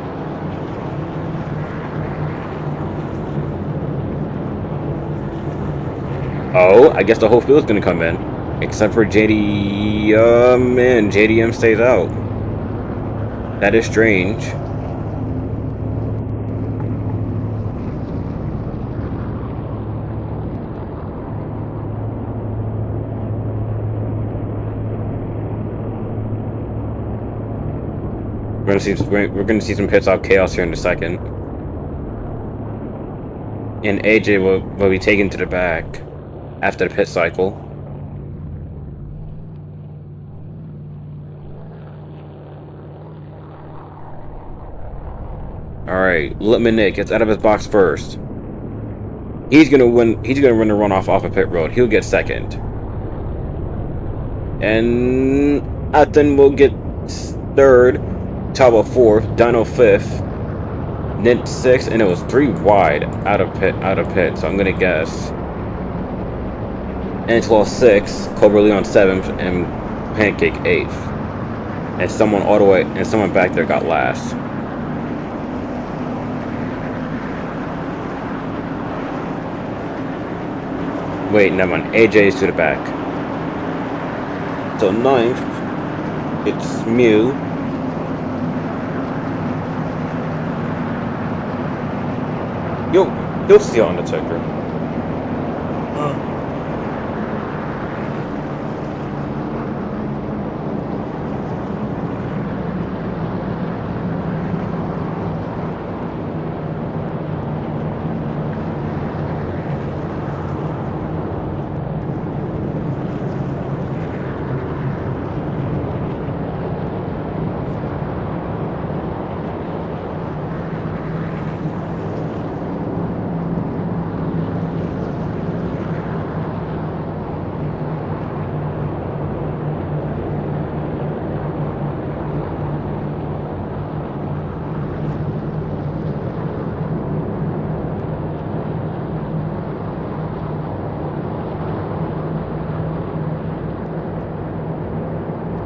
Oh, I guess the whole field's going to come in. Except for JDM, and JDM stays out. That is strange. We're gonna see some pit stop chaos here in a second, and AJ will be taken to the back after the pit cycle. Alright, Nick gets out of his box first. He's gonna win. He's gonna run the runoff off of pit road. He'll get second. And Atten will get third. Tabo fourth. Dino fifth. Nint sixth, and it was 3 wide out of pit. So I'm gonna guess. Angelo sixth. Cobra Leon seventh, and Pancake eighth. And someone back there got last. Wait, never mind. AJ's to the back. So 9th, it's Mew. You'll see on the ticker.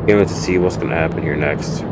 Can't wait to see what's gonna happen here next.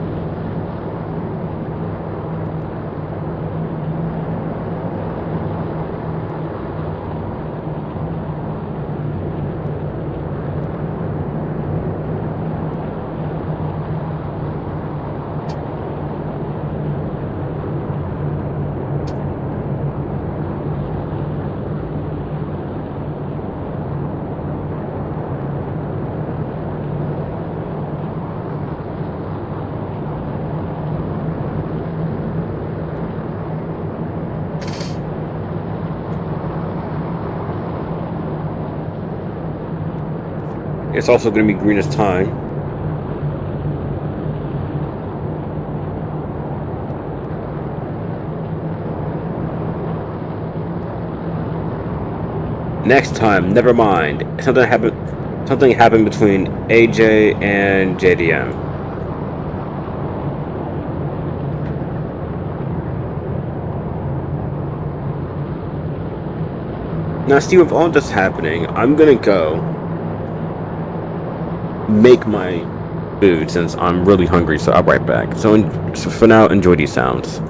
It's also going to be greenest time. Next time, never mind. Something happened between AJ and JDM. Now, see, with all this happening, I'm gonna go make my food since I'm really hungry, so I'll be right back. So for now, enjoy these sounds.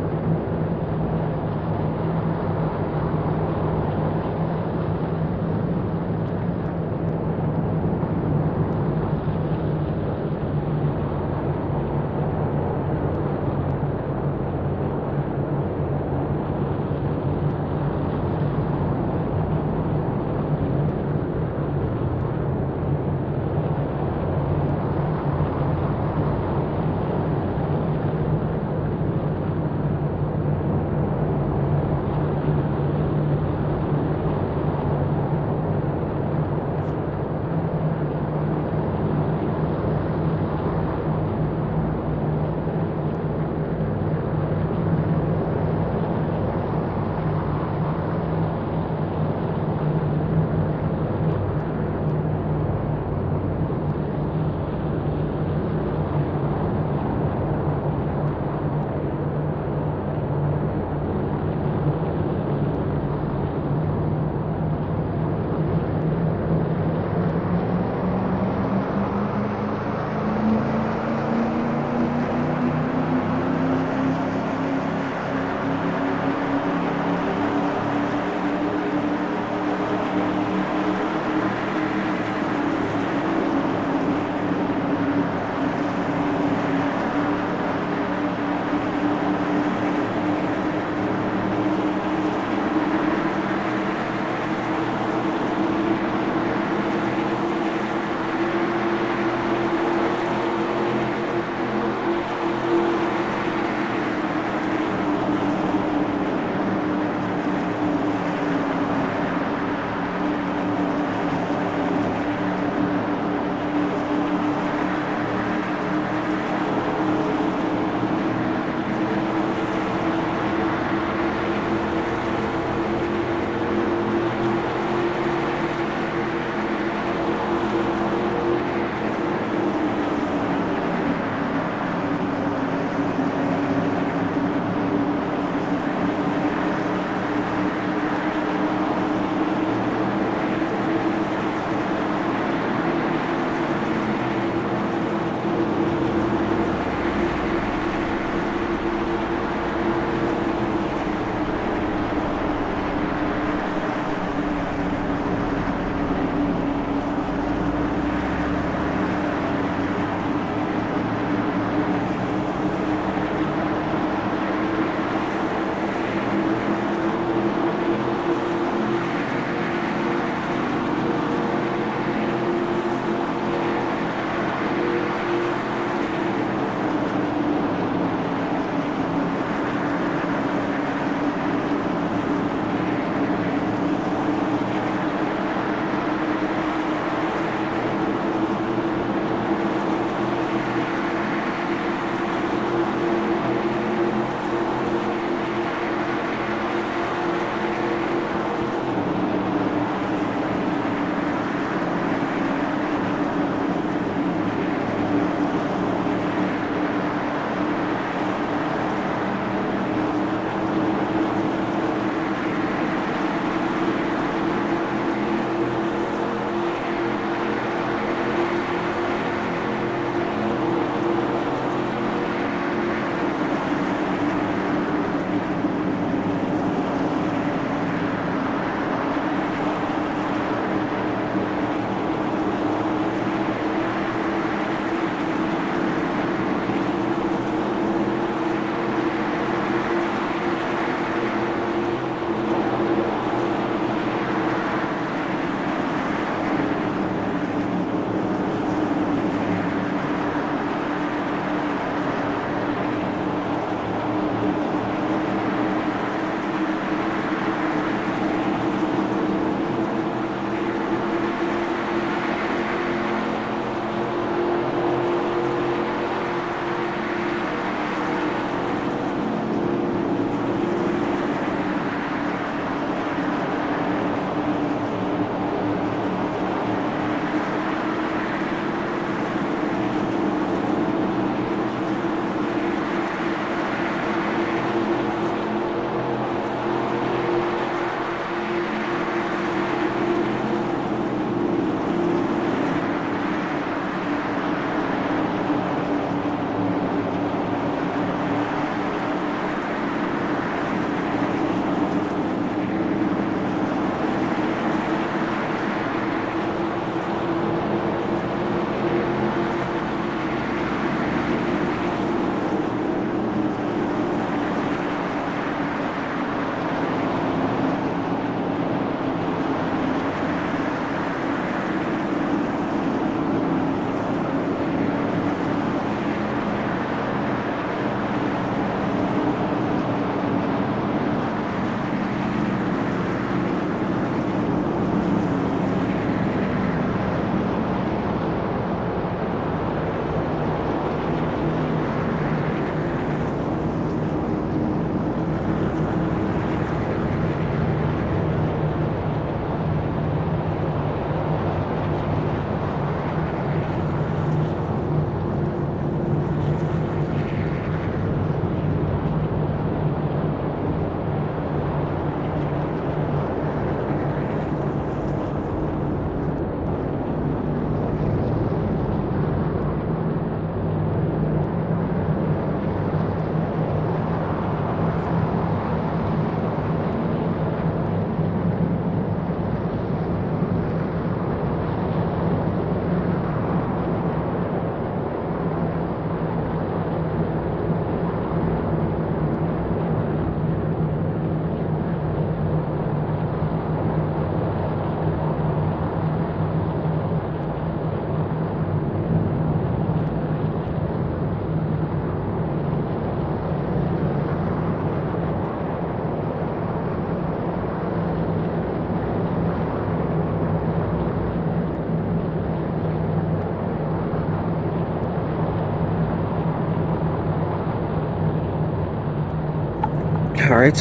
Alright.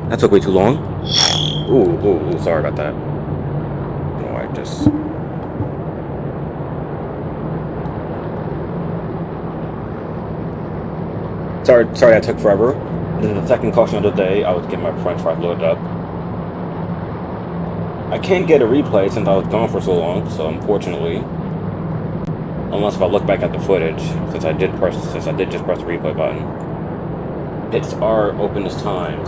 That took way too long. Ooh, sorry about that. No, I just... Sorry that took forever. This is the second caution of the day. I was getting my french fries loaded up. I can't get a replay since I was gone for so long, so unfortunately... Unless if I look back at the footage, since I did just press the replay button. It's our openness time.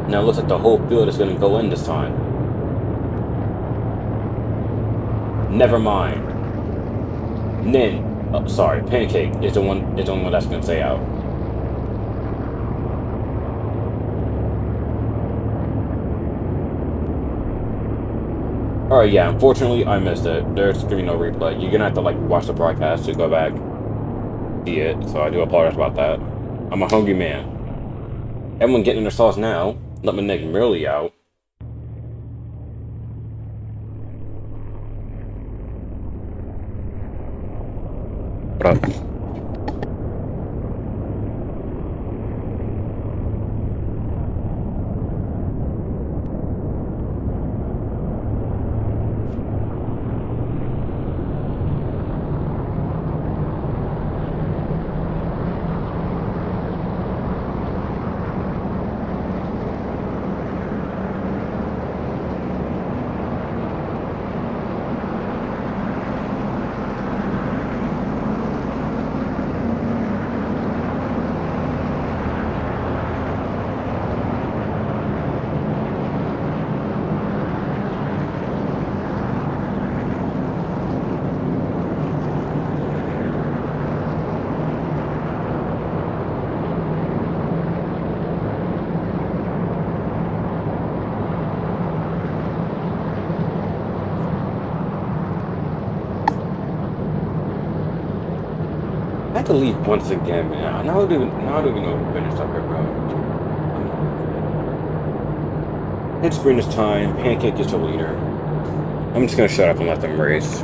Now it looks like the whole field is going to go in this time. Never mind. Oh, sorry, Pancake is the only one that's going to stay out. Alright, yeah, unfortunately I missed it. There's going to be no replay. You're going to have to like watch the broadcast to go back see it, so I do apologize about that. I'm a hungry man. Everyone getting in their sauce now. Let my neck merely out. What up? I had to leave once again, man. Now I don't even know if we finished up here, bro. It's Green's time. Pancake is the leader. I'm just gonna shut up and let them race.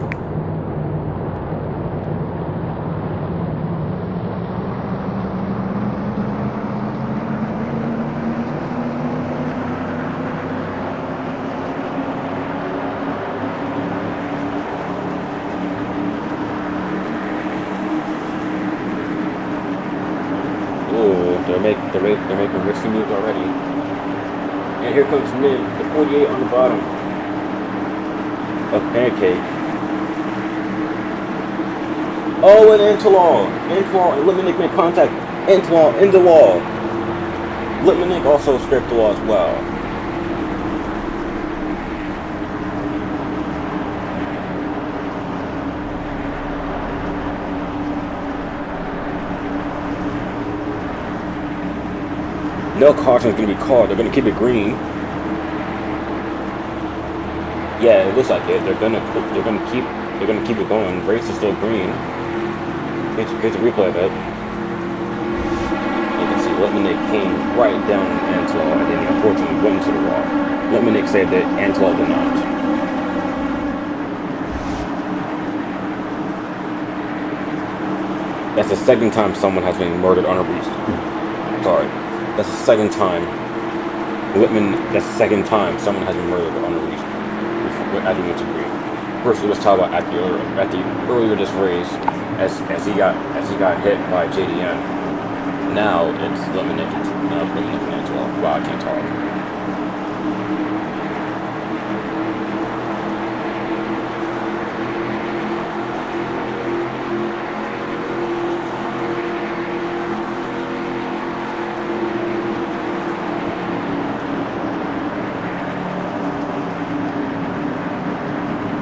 They're making risky moves already. And here comes Min, the 48 on the bottom of Pancake. Oh, and Antoine, and Litmanik made contact. Antoine in the wall. Litmanik also scraped the wall as well. No caution is going to be called. They're going to keep it green. Yeah, it looks like it. They're going to keep it going. Race is still green. Here's a replay of it. You can see Litmanik came right down Antwall, and then he unfortunately went into the wall. Litmanik saved it. Antwall did not. That's the second time someone has been murdered on a beast. Sorry. That's the second time. That's the second time someone has been murdered on a reach at the age of green. First, it was Tawa at the earlier this race as he got hit by JDM. Now it's Litmanik and 12. Wow, I can't talk.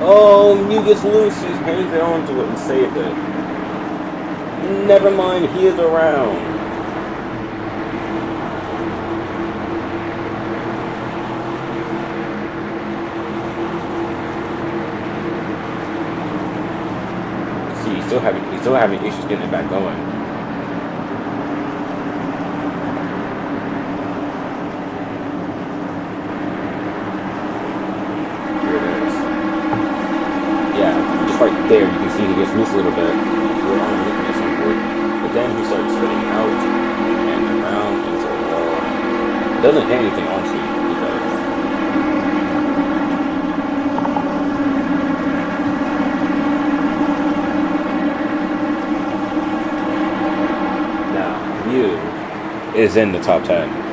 Oh, Mugus Lucy's hanging onto it and saved it. Never mind, he is around. See, he's still having issues getting it back going. Right there, you can see he gets loose a little bit. We're on looking at some wood, but then he starts spinning out, and It doesn't hit anything, honestly. It does. Now, you is in the top 10.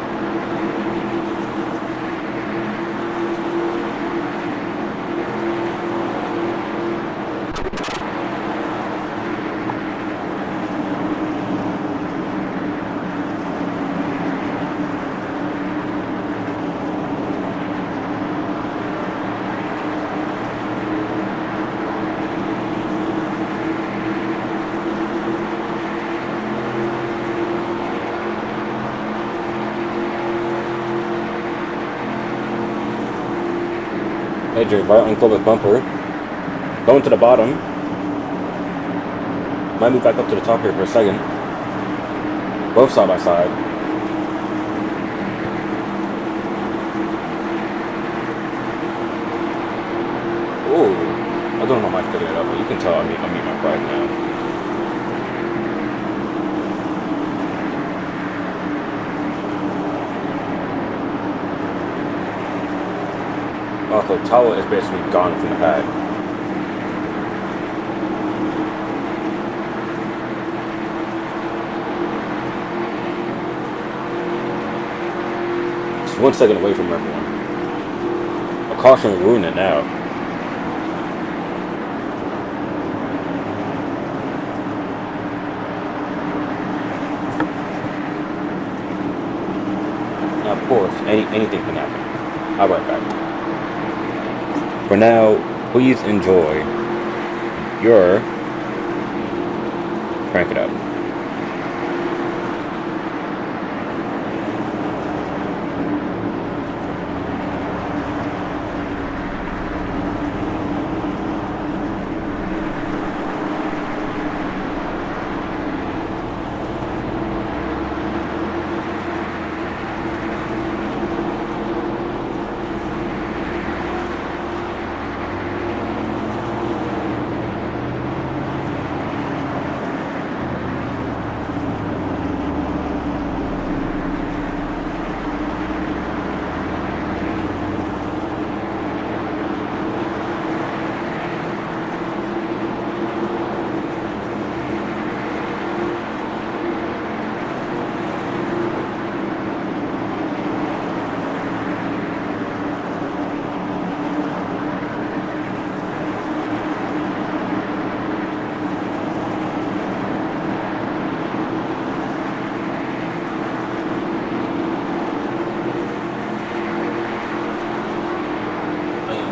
AJ, right on Clovis bumper. Going to the bottom. Might move back up to the top here for a second. Both side by side. Ooh, I don't know how much to get it up, but you can tell I'm eating my fries now. Also, Tala is basically gone from the pack. Just 1 second away from everyone. A caution will ruin it now. Now, of course, anything can happen. I'll be right back. For now, please enjoy your crank it up.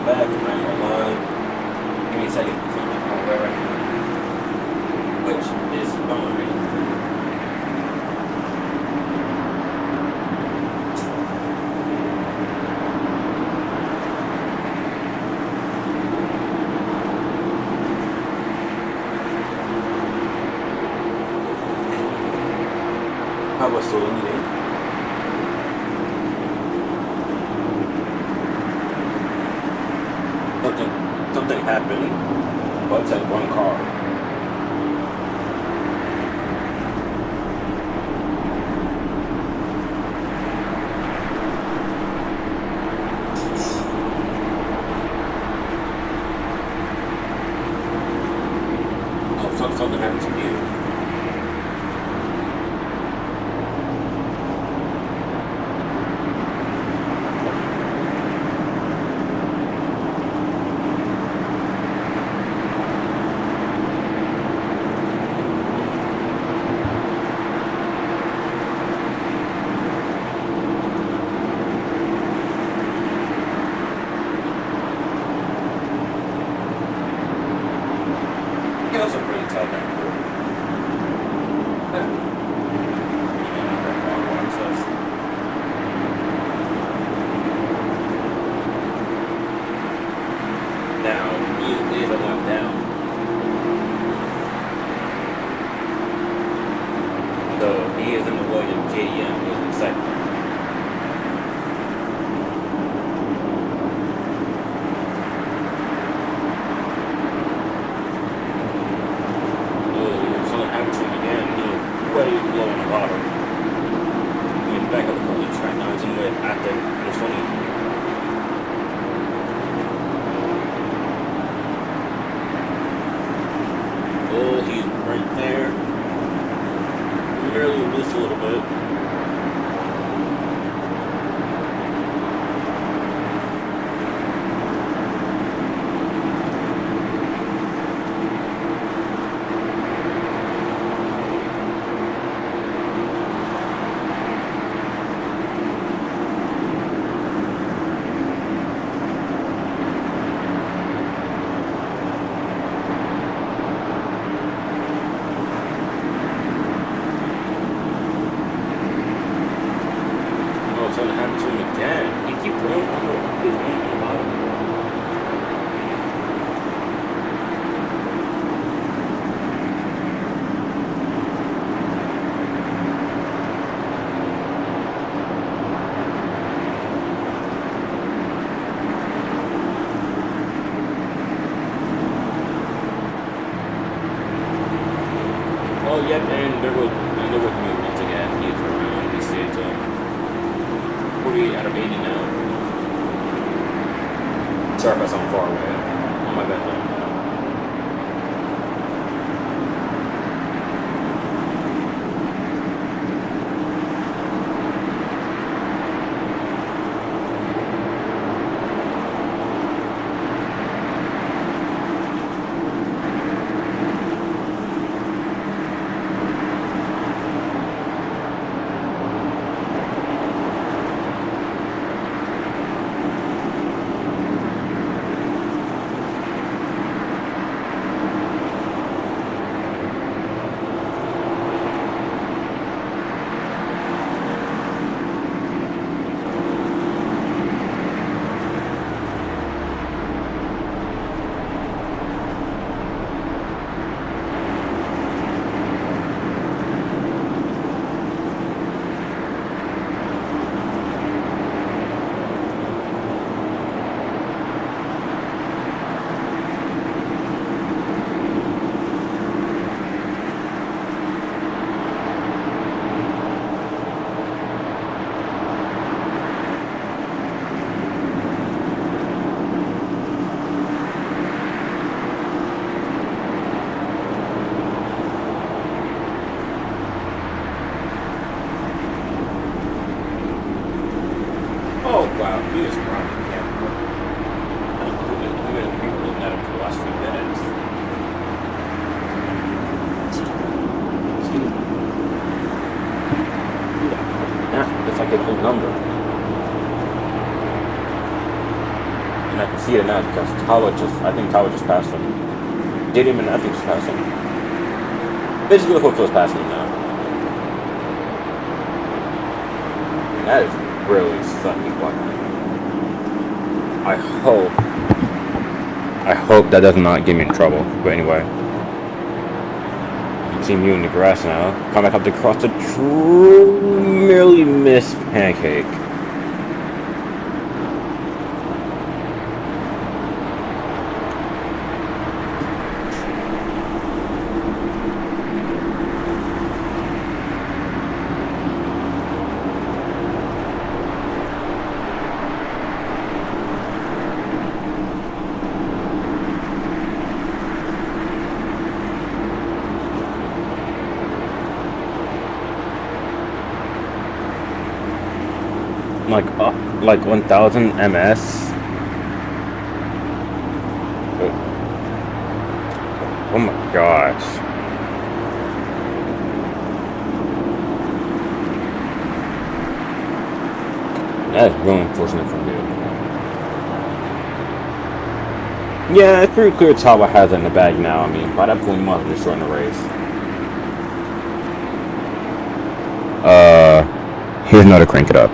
Back, I'm alive. Give me a second to see my phone right now, which is fine. I was still leading. Something happened, but it's at one car. Oh, something happened to you. You can also pretty tell that. Yep, and there was movement again. He's around. You see it's 48 out of 80 now. Sorry if I sound far away. On my bed now. Oh wow, he is running again. We've been looking at him for the last few minutes. Yeah, it's like a whole number. And I can see it now because I think Tawa just passed him. Didn't even, I think just passed him. Basically, look what feels past him now. And that is really sucky lucky. I hope that does not get me in trouble. But anyway. You see me in the grass now. Come back up to cross the merely missed pancake. Like 1000 ms. Oh my gosh. That is really unfortunate for me. Yeah, it's pretty clear Tawa has it in the bag now. I mean, by that point, you must have just shortened the race. Here's another crank it up.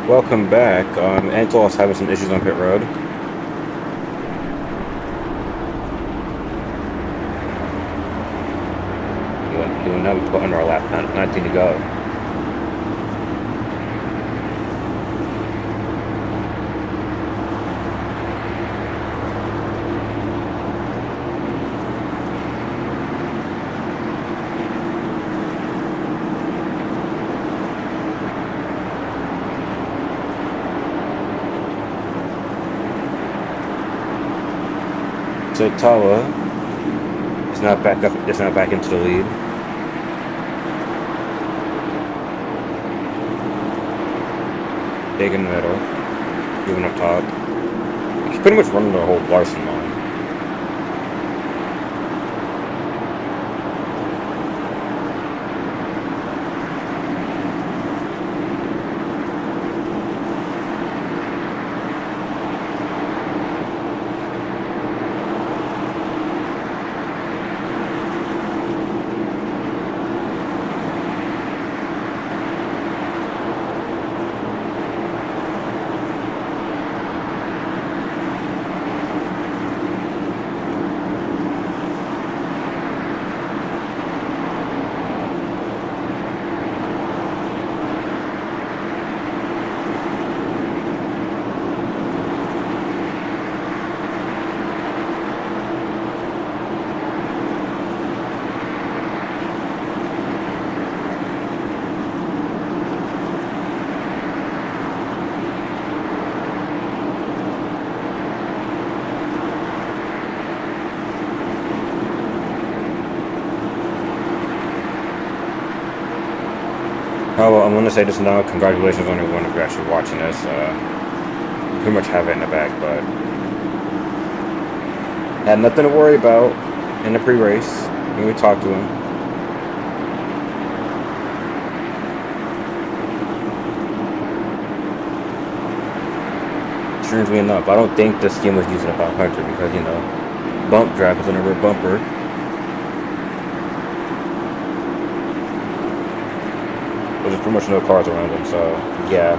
Welcome back. Antolos having some issues on pit road. He will now be put under our lap. 19 to go. So Tawa is now back up. Is now back into the lead. Big in the middle, moving up top. He's pretty much running the whole Larson line. Oh, well, I'm going to say this now. Congratulations on everyone if you're actually watching this. You pretty much have it in the bag, but had nothing to worry about in the pre-race when we talked to him. Strangely enough, I don't think the scheme was using a 500 because, you know, bump drive is another bumper. There's pretty much no cars around him, so yeah.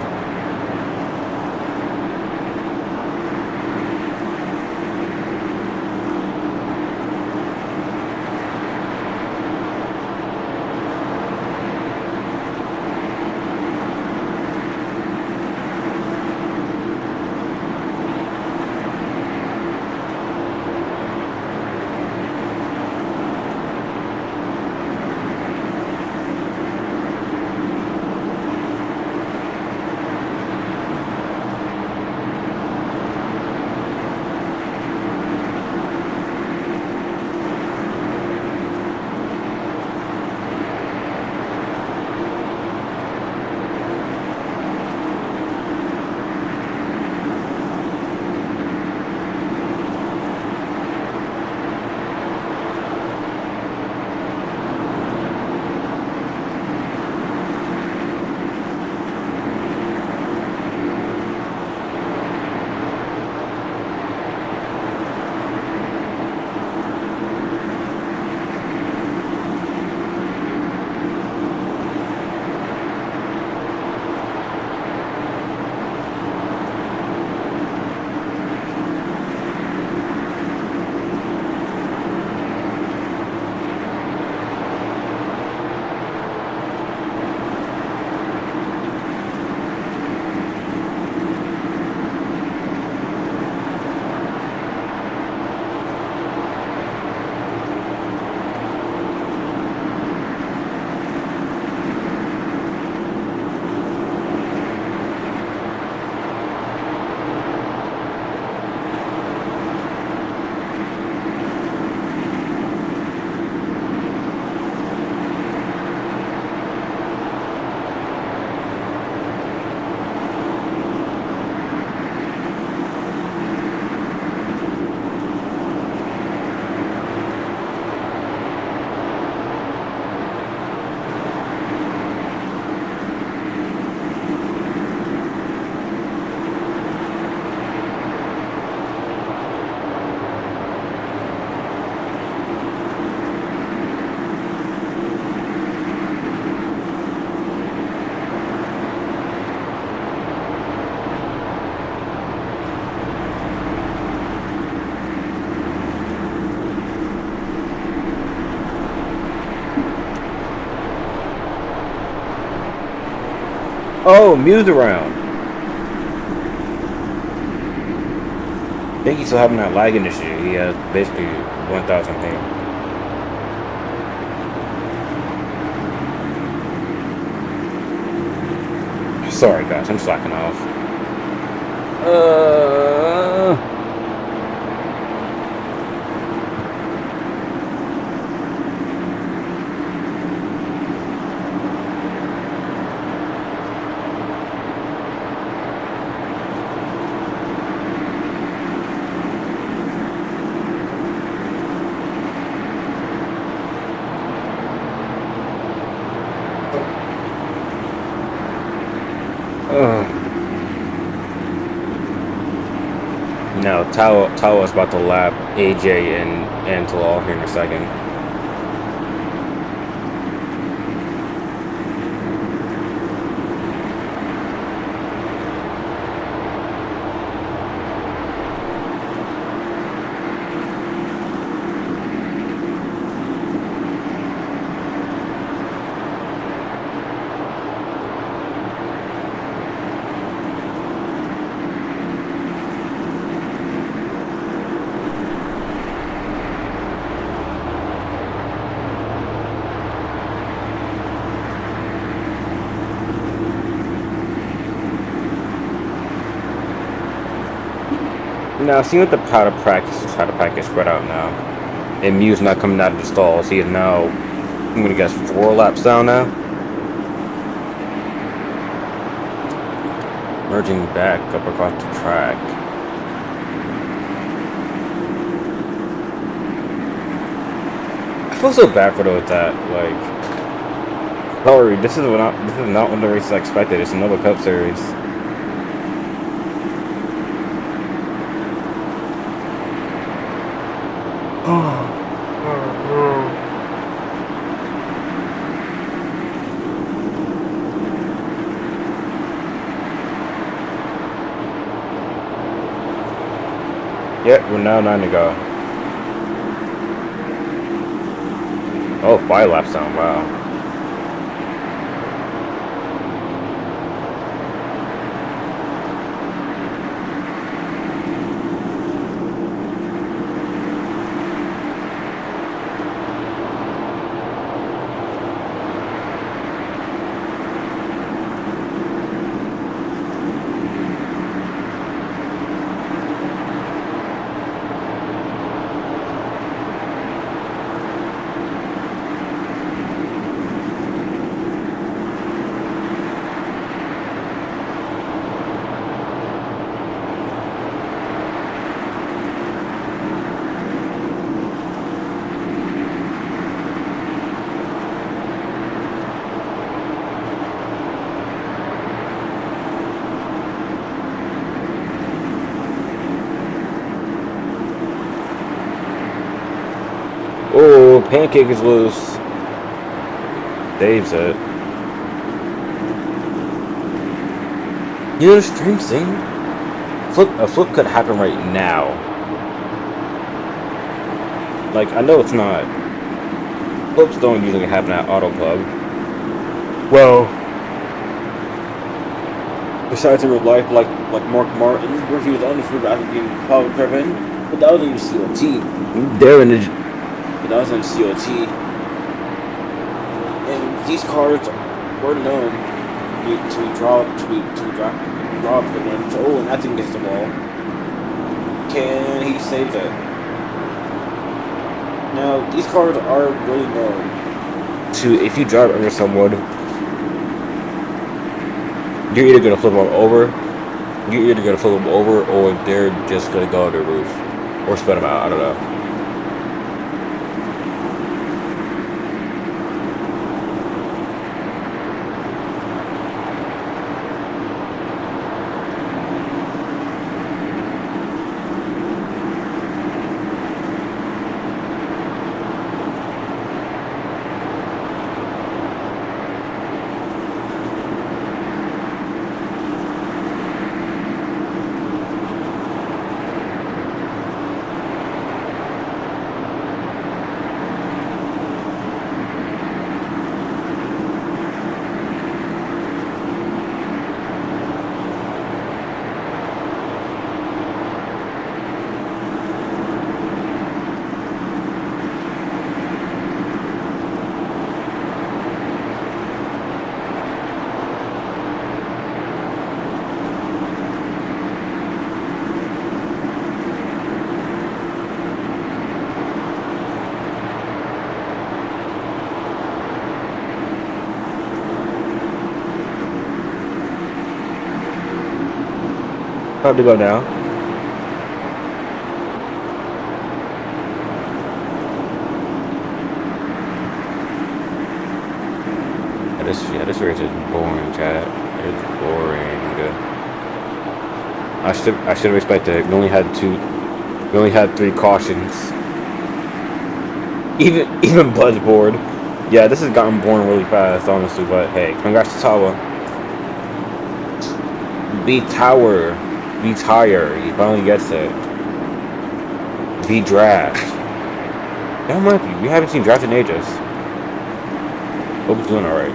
Oh, Mew's around. I think he's still having that lagging issue. He has basically 1,000 ping. Sorry guys, I'm slacking off. No, Tao's about to lap AJ and Antalal here in a second. Now, see what the how to practice spread out now. And Mew's not coming out of the stalls. He is now, I'm gonna guess, 4 laps down now. Merging back up across the track. I feel so bad for those that, like, sorry, this is not one of the races I expected. It's another Cup Series. Yep, we're now 9 to go. Oh, 5 laps down, wow. Oh, Pancake is loose. Saves it. You know the strange thing? A flip could happen right now. Like, I know it's not. Flips don't usually happen at Auto Club. Well, besides in real life, like Mark Martin, where he was on the field after being power driven, but that was in the COT. They're in the. But that was in COT. And these cars were known to drop and oh, and that thing gets the ball. Can he save it? Now, these cars are really known to, if you drive under someone, you're either gonna flip them over, or they're just gonna go on their roof. Or spin them out, I don't know. About to go now. This race is boring, chat. It's boring. I should have expected it. We only had 3 cautions. Even Bud's bored. Yeah, this has gotten boring really fast, honestly. But hey, congrats to Tawa. V-Tower. V-Tire. He finally gets it. V-Draft. That might be. We haven't seen Draft in ages. Hope he's doing alright.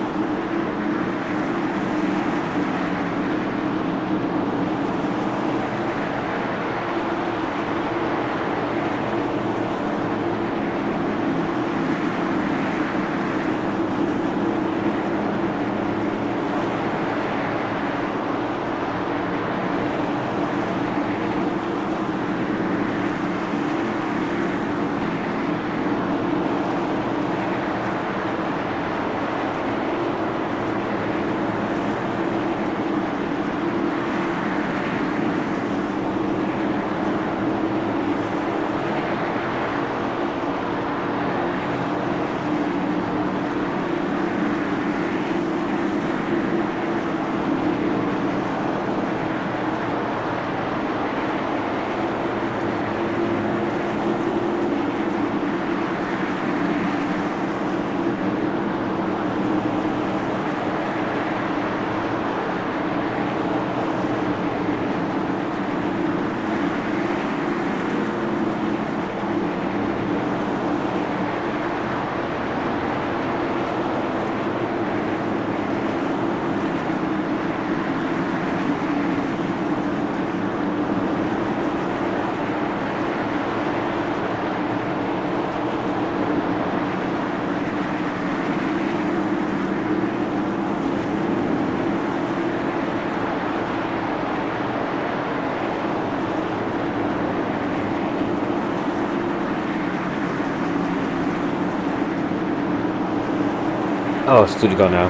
Oh, it's 2 to go now.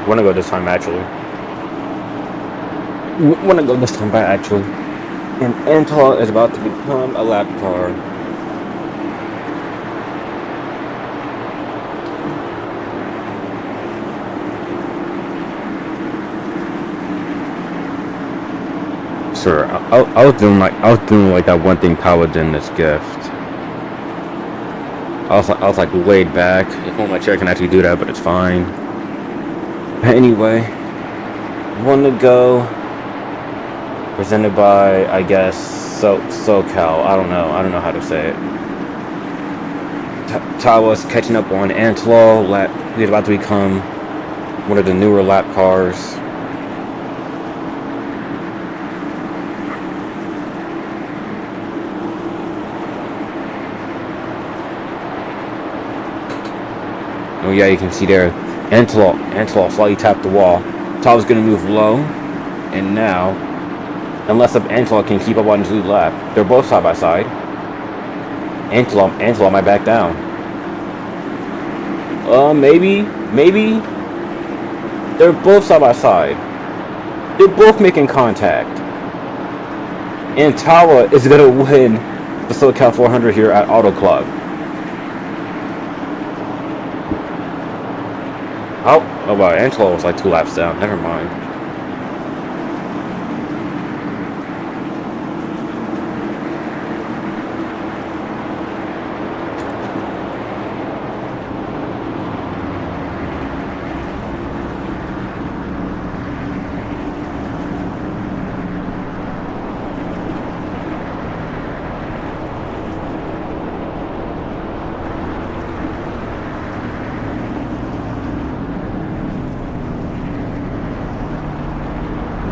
Wanna go this time, actually. Wanna go this time, actually. And Antal is about to become a lap car. Sir, I was doing like that one thing Kawa did in this gift. I was like laid back. If only my chair can actually do that, but it's fine. Anyway, one to go. Presented by, I guess, SoCal. I don't know how to say it. Tawa's catching up on Antlaw. He's about to become one of the newer lap cars. Oh yeah, you can see there, Antlaw slightly tapped the wall. Tawa's gonna move low, and now, unless Antlaw can keep up on his lead lap, they're both side by side. Antlaw might back down. Maybe. They're both side by side. They're both making contact. And Tawa is gonna win the SoCal 400 here at Auto Club. Oh wow, Antlaw was like 2 laps down. Never mind.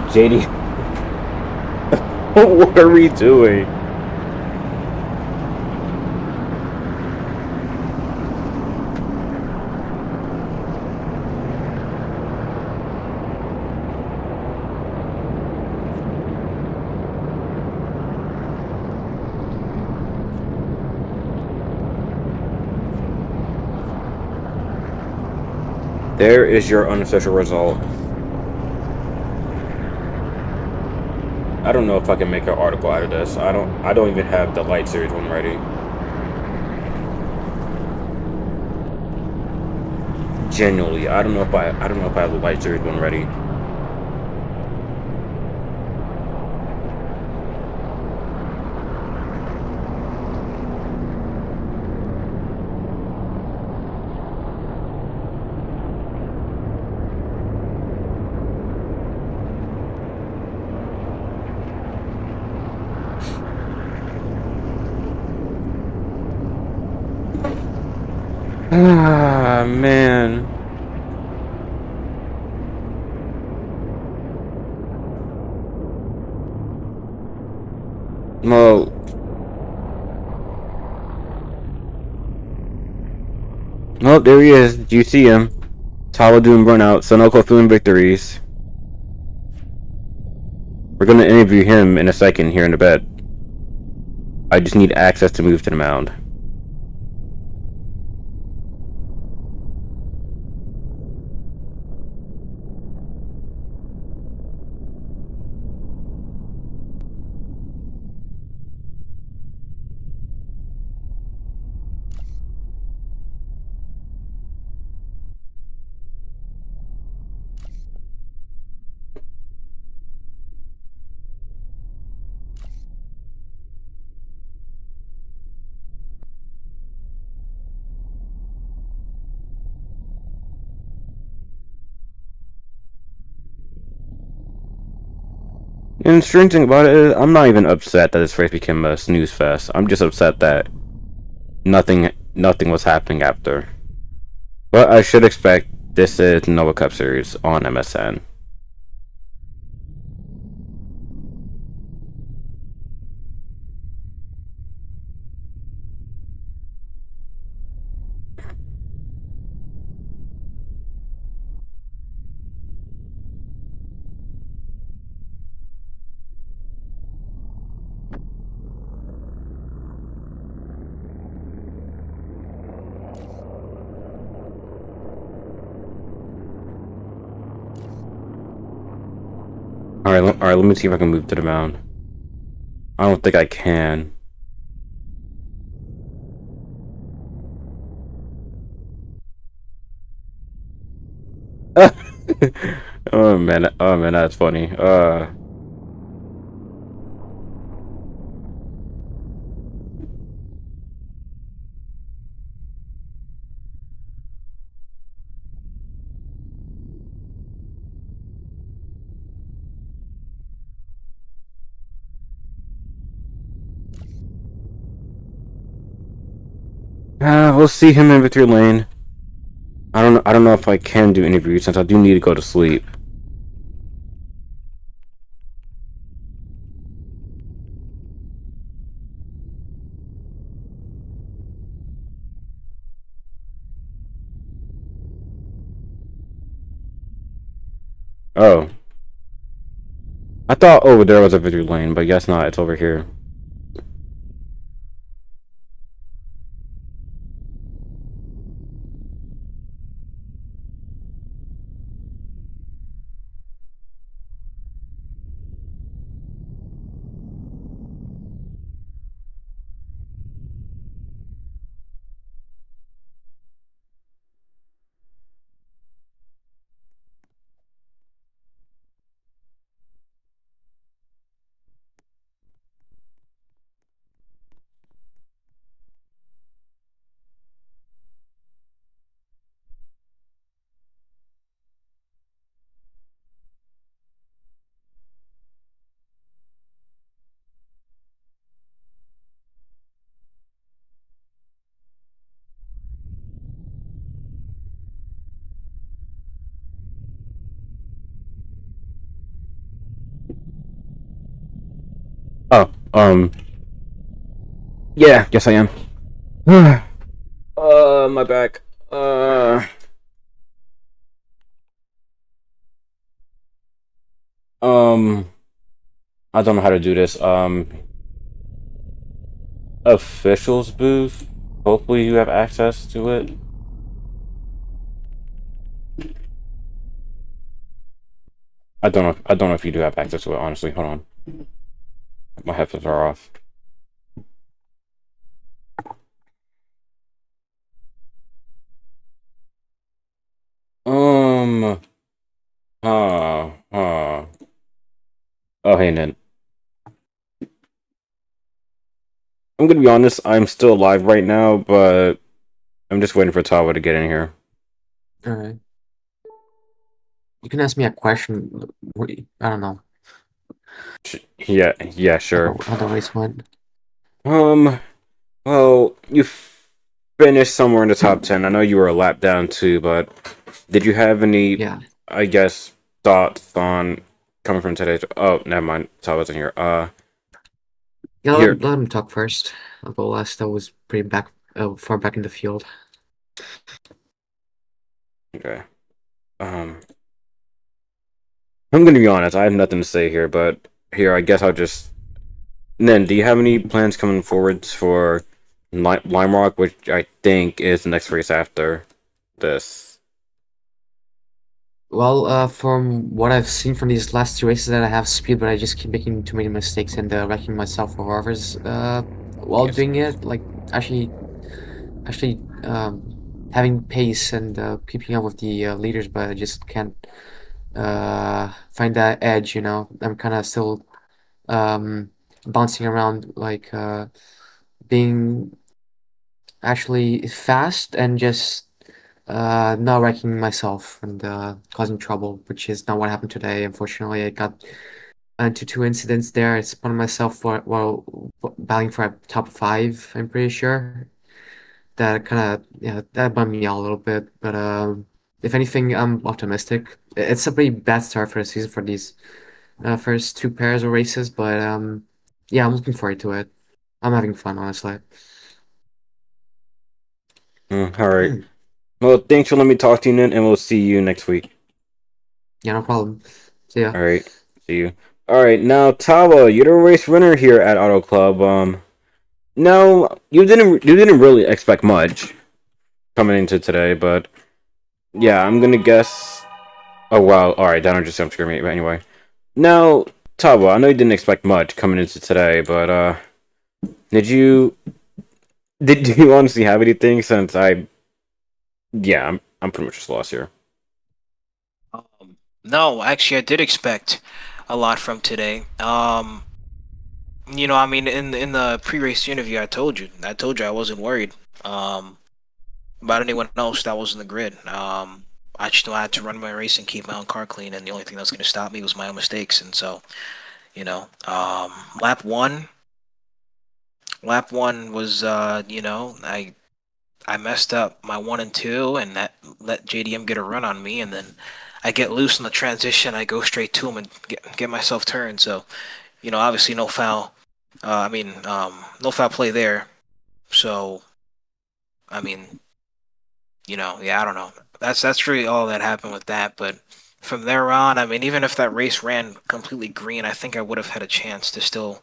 JD, what are we doing? There is your unofficial result. I don't know if I can make an article out of this. I don't even have the light series one ready. Genuinely, I don't know if I have the light series one ready. Ah, man. Well, oh, there he is. Do you see him? Tala doing burnout, Sonoko feeling victories. We're gonna interview him in a second here in the bed. I just need access to move to the mound. And the strange thing about it is, I'm not even upset that this race became a snooze fest. I'm just upset that nothing was happening after. But I should expect this is Nova Cup Series on MSN. Alright, let me see if I can move to the mound. I don't think I can. Oh man, that's funny. We'll see him in victory lane. I don't know if I can do interviews since I do need to go to sleep. Oh. I thought over there was a victory lane, but guess not, it's over here. Oh, yeah, yes I am. My back. I don't know how to do this. Officials booth. Hopefully you have access to it. I don't know if you do have access to it. Honestly, hold on. My headphones are off. Um. Uh. Oh, hey, Nin. I'm gonna be honest. I'm still alive right now, but I'm just waiting for Tawa to get in here. Alright. You can ask me a question. I don't know. Yeah. Yeah. Sure. How the race went. Um. Well, you finished somewhere in the top 10. I know you were a lap down too, but did you have any, Yeah. I guess, thoughts on coming from today's? Oh, never mind. Tawa's in here. Yeah, Here. let him talk first. I'll go last. I was pretty far back in the field. Okay. I'm gonna be honest. I have nothing to say here, but here, I guess I'll just. Nen, do you have any plans coming forwards for Lime Rock, which I think is the next race after this? Well, from what I've seen from these last two races that I have speed, but I just keep making too many mistakes and wrecking myself for others. While Yes. doing it, like actually, having pace and keeping up with the leaders, but I just can't find that edge. I'm kind of still bouncing around, like being actually fast and just not wrecking myself and causing trouble, which is not what happened today. Unfortunately, I got into two incidents there. I spun myself for while battling for a top five. I'm pretty sure that kind of that bummed me out a little bit. But if anything, I'm optimistic. It's a pretty bad start for the season for these first two pairs of races, but yeah, I'm looking forward to it. I'm having fun, honestly. All right. Well, thanks for letting me talk to you, Nen, and we'll see you next week. Yeah, no problem. See ya. All right. See you. All right. Now, Tawa, you're the race winner here at Auto Club. No, you didn't really expect much coming into today, but yeah, I'm gonna guess. Oh wow. All right, that don't just sound scare me. But anyway, now, Tawa, I know you didn't expect much coming into today, but did you did you honestly have anything? Since I'm pretty much just lost here. No, actually, I did expect a lot from today. I mean, in the pre-race interview, I told you I wasn't worried about anyone else that was in the grid. I just know I had to run my race and keep my own car clean, and the only thing that was going to stop me was my own mistakes. And so, lap one, was, I messed up my 1 and 2, and that let JDM get a run on me, and then I get loose in the transition. I go straight to him and get myself turned. So, obviously no foul. No foul play there. So, I mean, yeah, I don't know. That's really all that happened with that. But from there on, I mean, even if that race ran completely green, I think I would have had a chance to still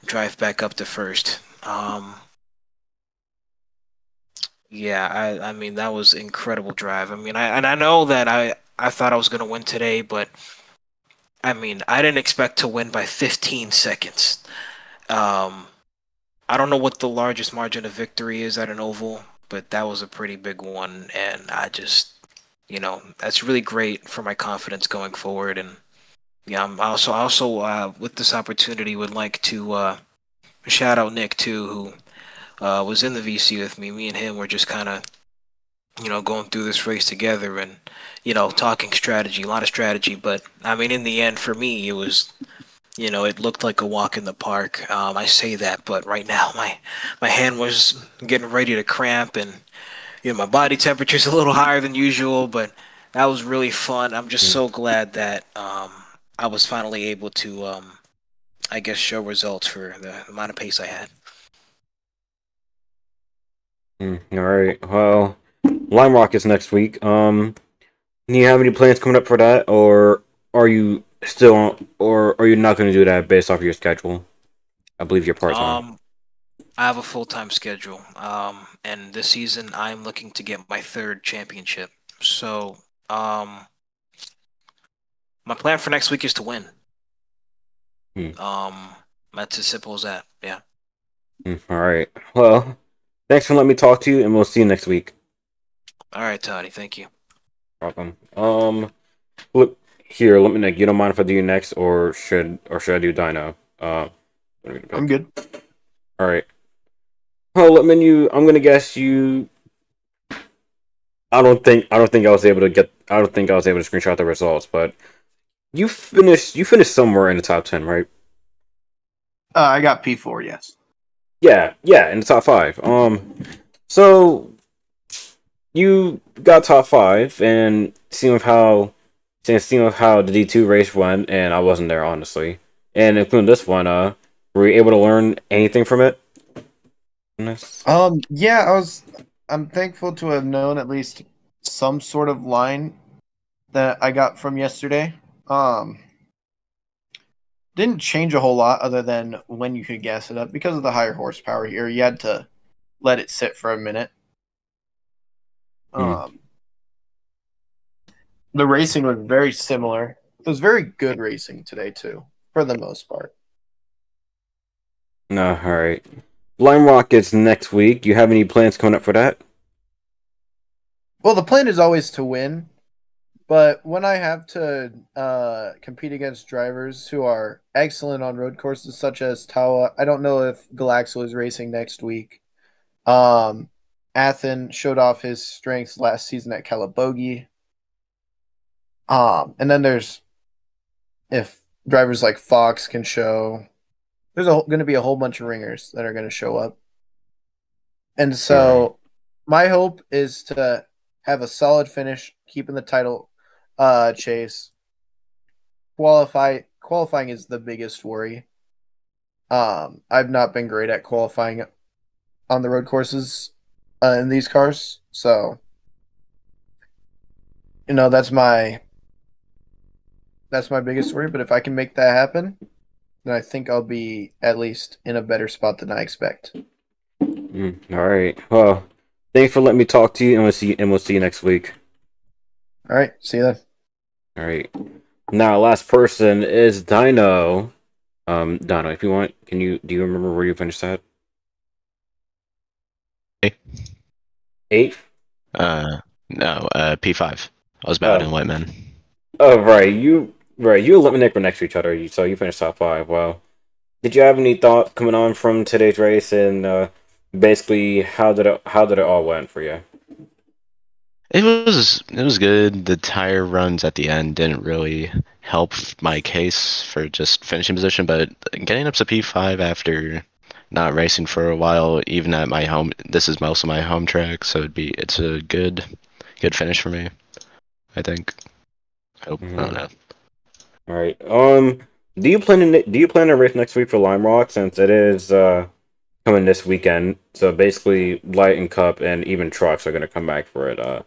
drive back up to first. Yeah, I mean that was incredible drive. I mean, I know that I thought I was gonna win today, but I mean I didn't expect to win by 15 seconds. Um, I don't know what the largest margin of victory is at an oval, but that was a pretty big one, and I just, that's really great for my confidence going forward. And yeah, I also with this opportunity would like to shout out Nick too, who was in the VC with me. Me and him were just kind of going through this race together and, talking strategy, a lot of strategy. But I mean, in the end, for me, it was, it looked like a walk in the park. I say that, but right now, my hand was getting ready to cramp, and my body temperature's a little higher than usual. But that was really fun. I'm just so glad that I was finally able to, I guess, show results for the amount of pace I had. All right. Well, Lime Rock is next week. Do you have any plans coming up for that, or are you or are you not going to do that based off your schedule? I believe you're part time. I have a full-time schedule, and this season I'm looking to get my third championship. So, my plan for next week is to win. Hmm. That's as simple as that. Yeah. All right. Well, thanks for letting me talk to you, and we'll see you next week. All right, Toddy. Thank you. Welcome. Look here. Let me know. You don't mind if I do you next, or should I do Dino? I'm good. All right. Well, I'm gonna guess you. I don't think I was able to screenshot the results, but you finished somewhere in the top 10, right? I got P4, yes. Yeah, in the top 5. So you got top 5, and seeing with how the D2 race went, and I wasn't there honestly, and including this one, were you able to learn anything from it? Yeah, I'm thankful to have known at least some sort of line that I got from yesterday. Didn't change a whole lot other than when you could gas it up. Because of the higher horsepower here, you had to let it sit for a minute. The racing was very similar. It was very good racing today too, for the most part. No, alright. Lime Rock is next week. You have any plans coming up for that? Well, the plan is always to win, but when I have to compete against drivers who are excellent on road courses such as Tawa, I don't know if Galaxo is racing next week. Athen showed off his strengths last season at Calabogie. And then there's if drivers like Fox can show, there's going to be a whole bunch of ringers that are going to show up. And so my hope is to have a solid finish, keeping the title chase. Qualifying is the biggest worry. I've not been great at qualifying on the road courses in these cars, so that's my biggest worry. But if I can make that happen, then I think I'll be at least in a better spot than I expect. All right. Well, thanks for letting me talk to you, and we'll see you next week. All right. See you then. All right. Now, last person is Dino. Dino, if you want, do you remember where you finished at? 8th? No, P5. I was bad in White Man. Oh, right. You and Nick were next to each other, so you finished top 5. Well, did you have any thought coming on from today's race, and basically how did it all went for you? It was good. The tire runs at the end didn't really help my case for just finishing position, but getting up to P5 after not racing for a while, even at my home, this is most of my home track, so it's a good finish for me, I think. I hope. I don't know. All right. Do you plan to race next week for Lime Rock, since it is coming this weekend? So basically, Light and Cup and even trucks are going to come back for it.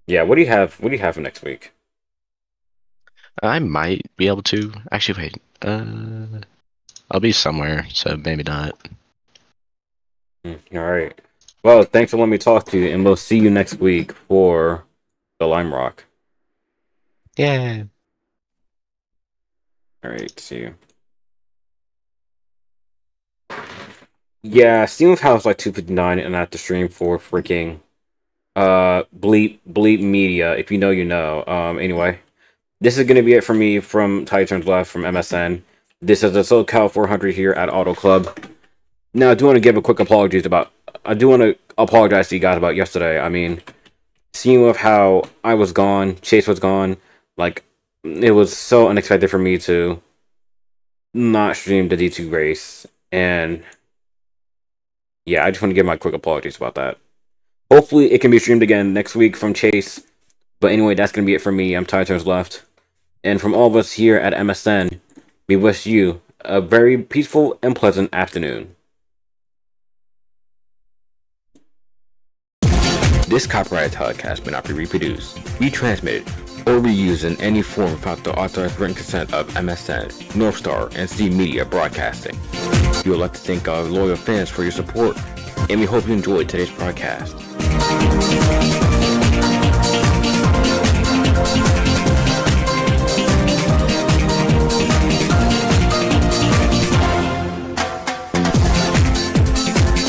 Yeah. What do you have for next week? I might be able to. Actually, wait. I'll be somewhere, so maybe not. All right. Well, thanks for letting me talk to you, and we'll see you next week for the Lime Rock. Yeah. All right. See you. Yeah, Steam House like 259, and I have to stream for freaking bleep media. If you know, you know. Anyway, this is gonna be it for me from Titans Left from MSN. This is the SoCal 400 here at Auto Club. Now, I do want to give a quick apologies I do want to apologize to you guys about yesterday. I mean, seeing with how I was gone, Chase was gone, like, it was so unexpected for me to not stream the D2 race, and yeah, I just want to give my quick apologies about that. Hopefully, it can be streamed again next week from Chase, but anyway, that's going to be it for me. I'm Titans Left, and from all of us here at MSN, we wish you a very peaceful and pleasant afternoon. This copyrighted telecast may not be reproduced, retransmitted, or reused in any form without the authorized written consent of MSN, Northstar, and C Media Broadcasting. We would like to thank our loyal fans for your support, and we hope you enjoyed today's broadcast.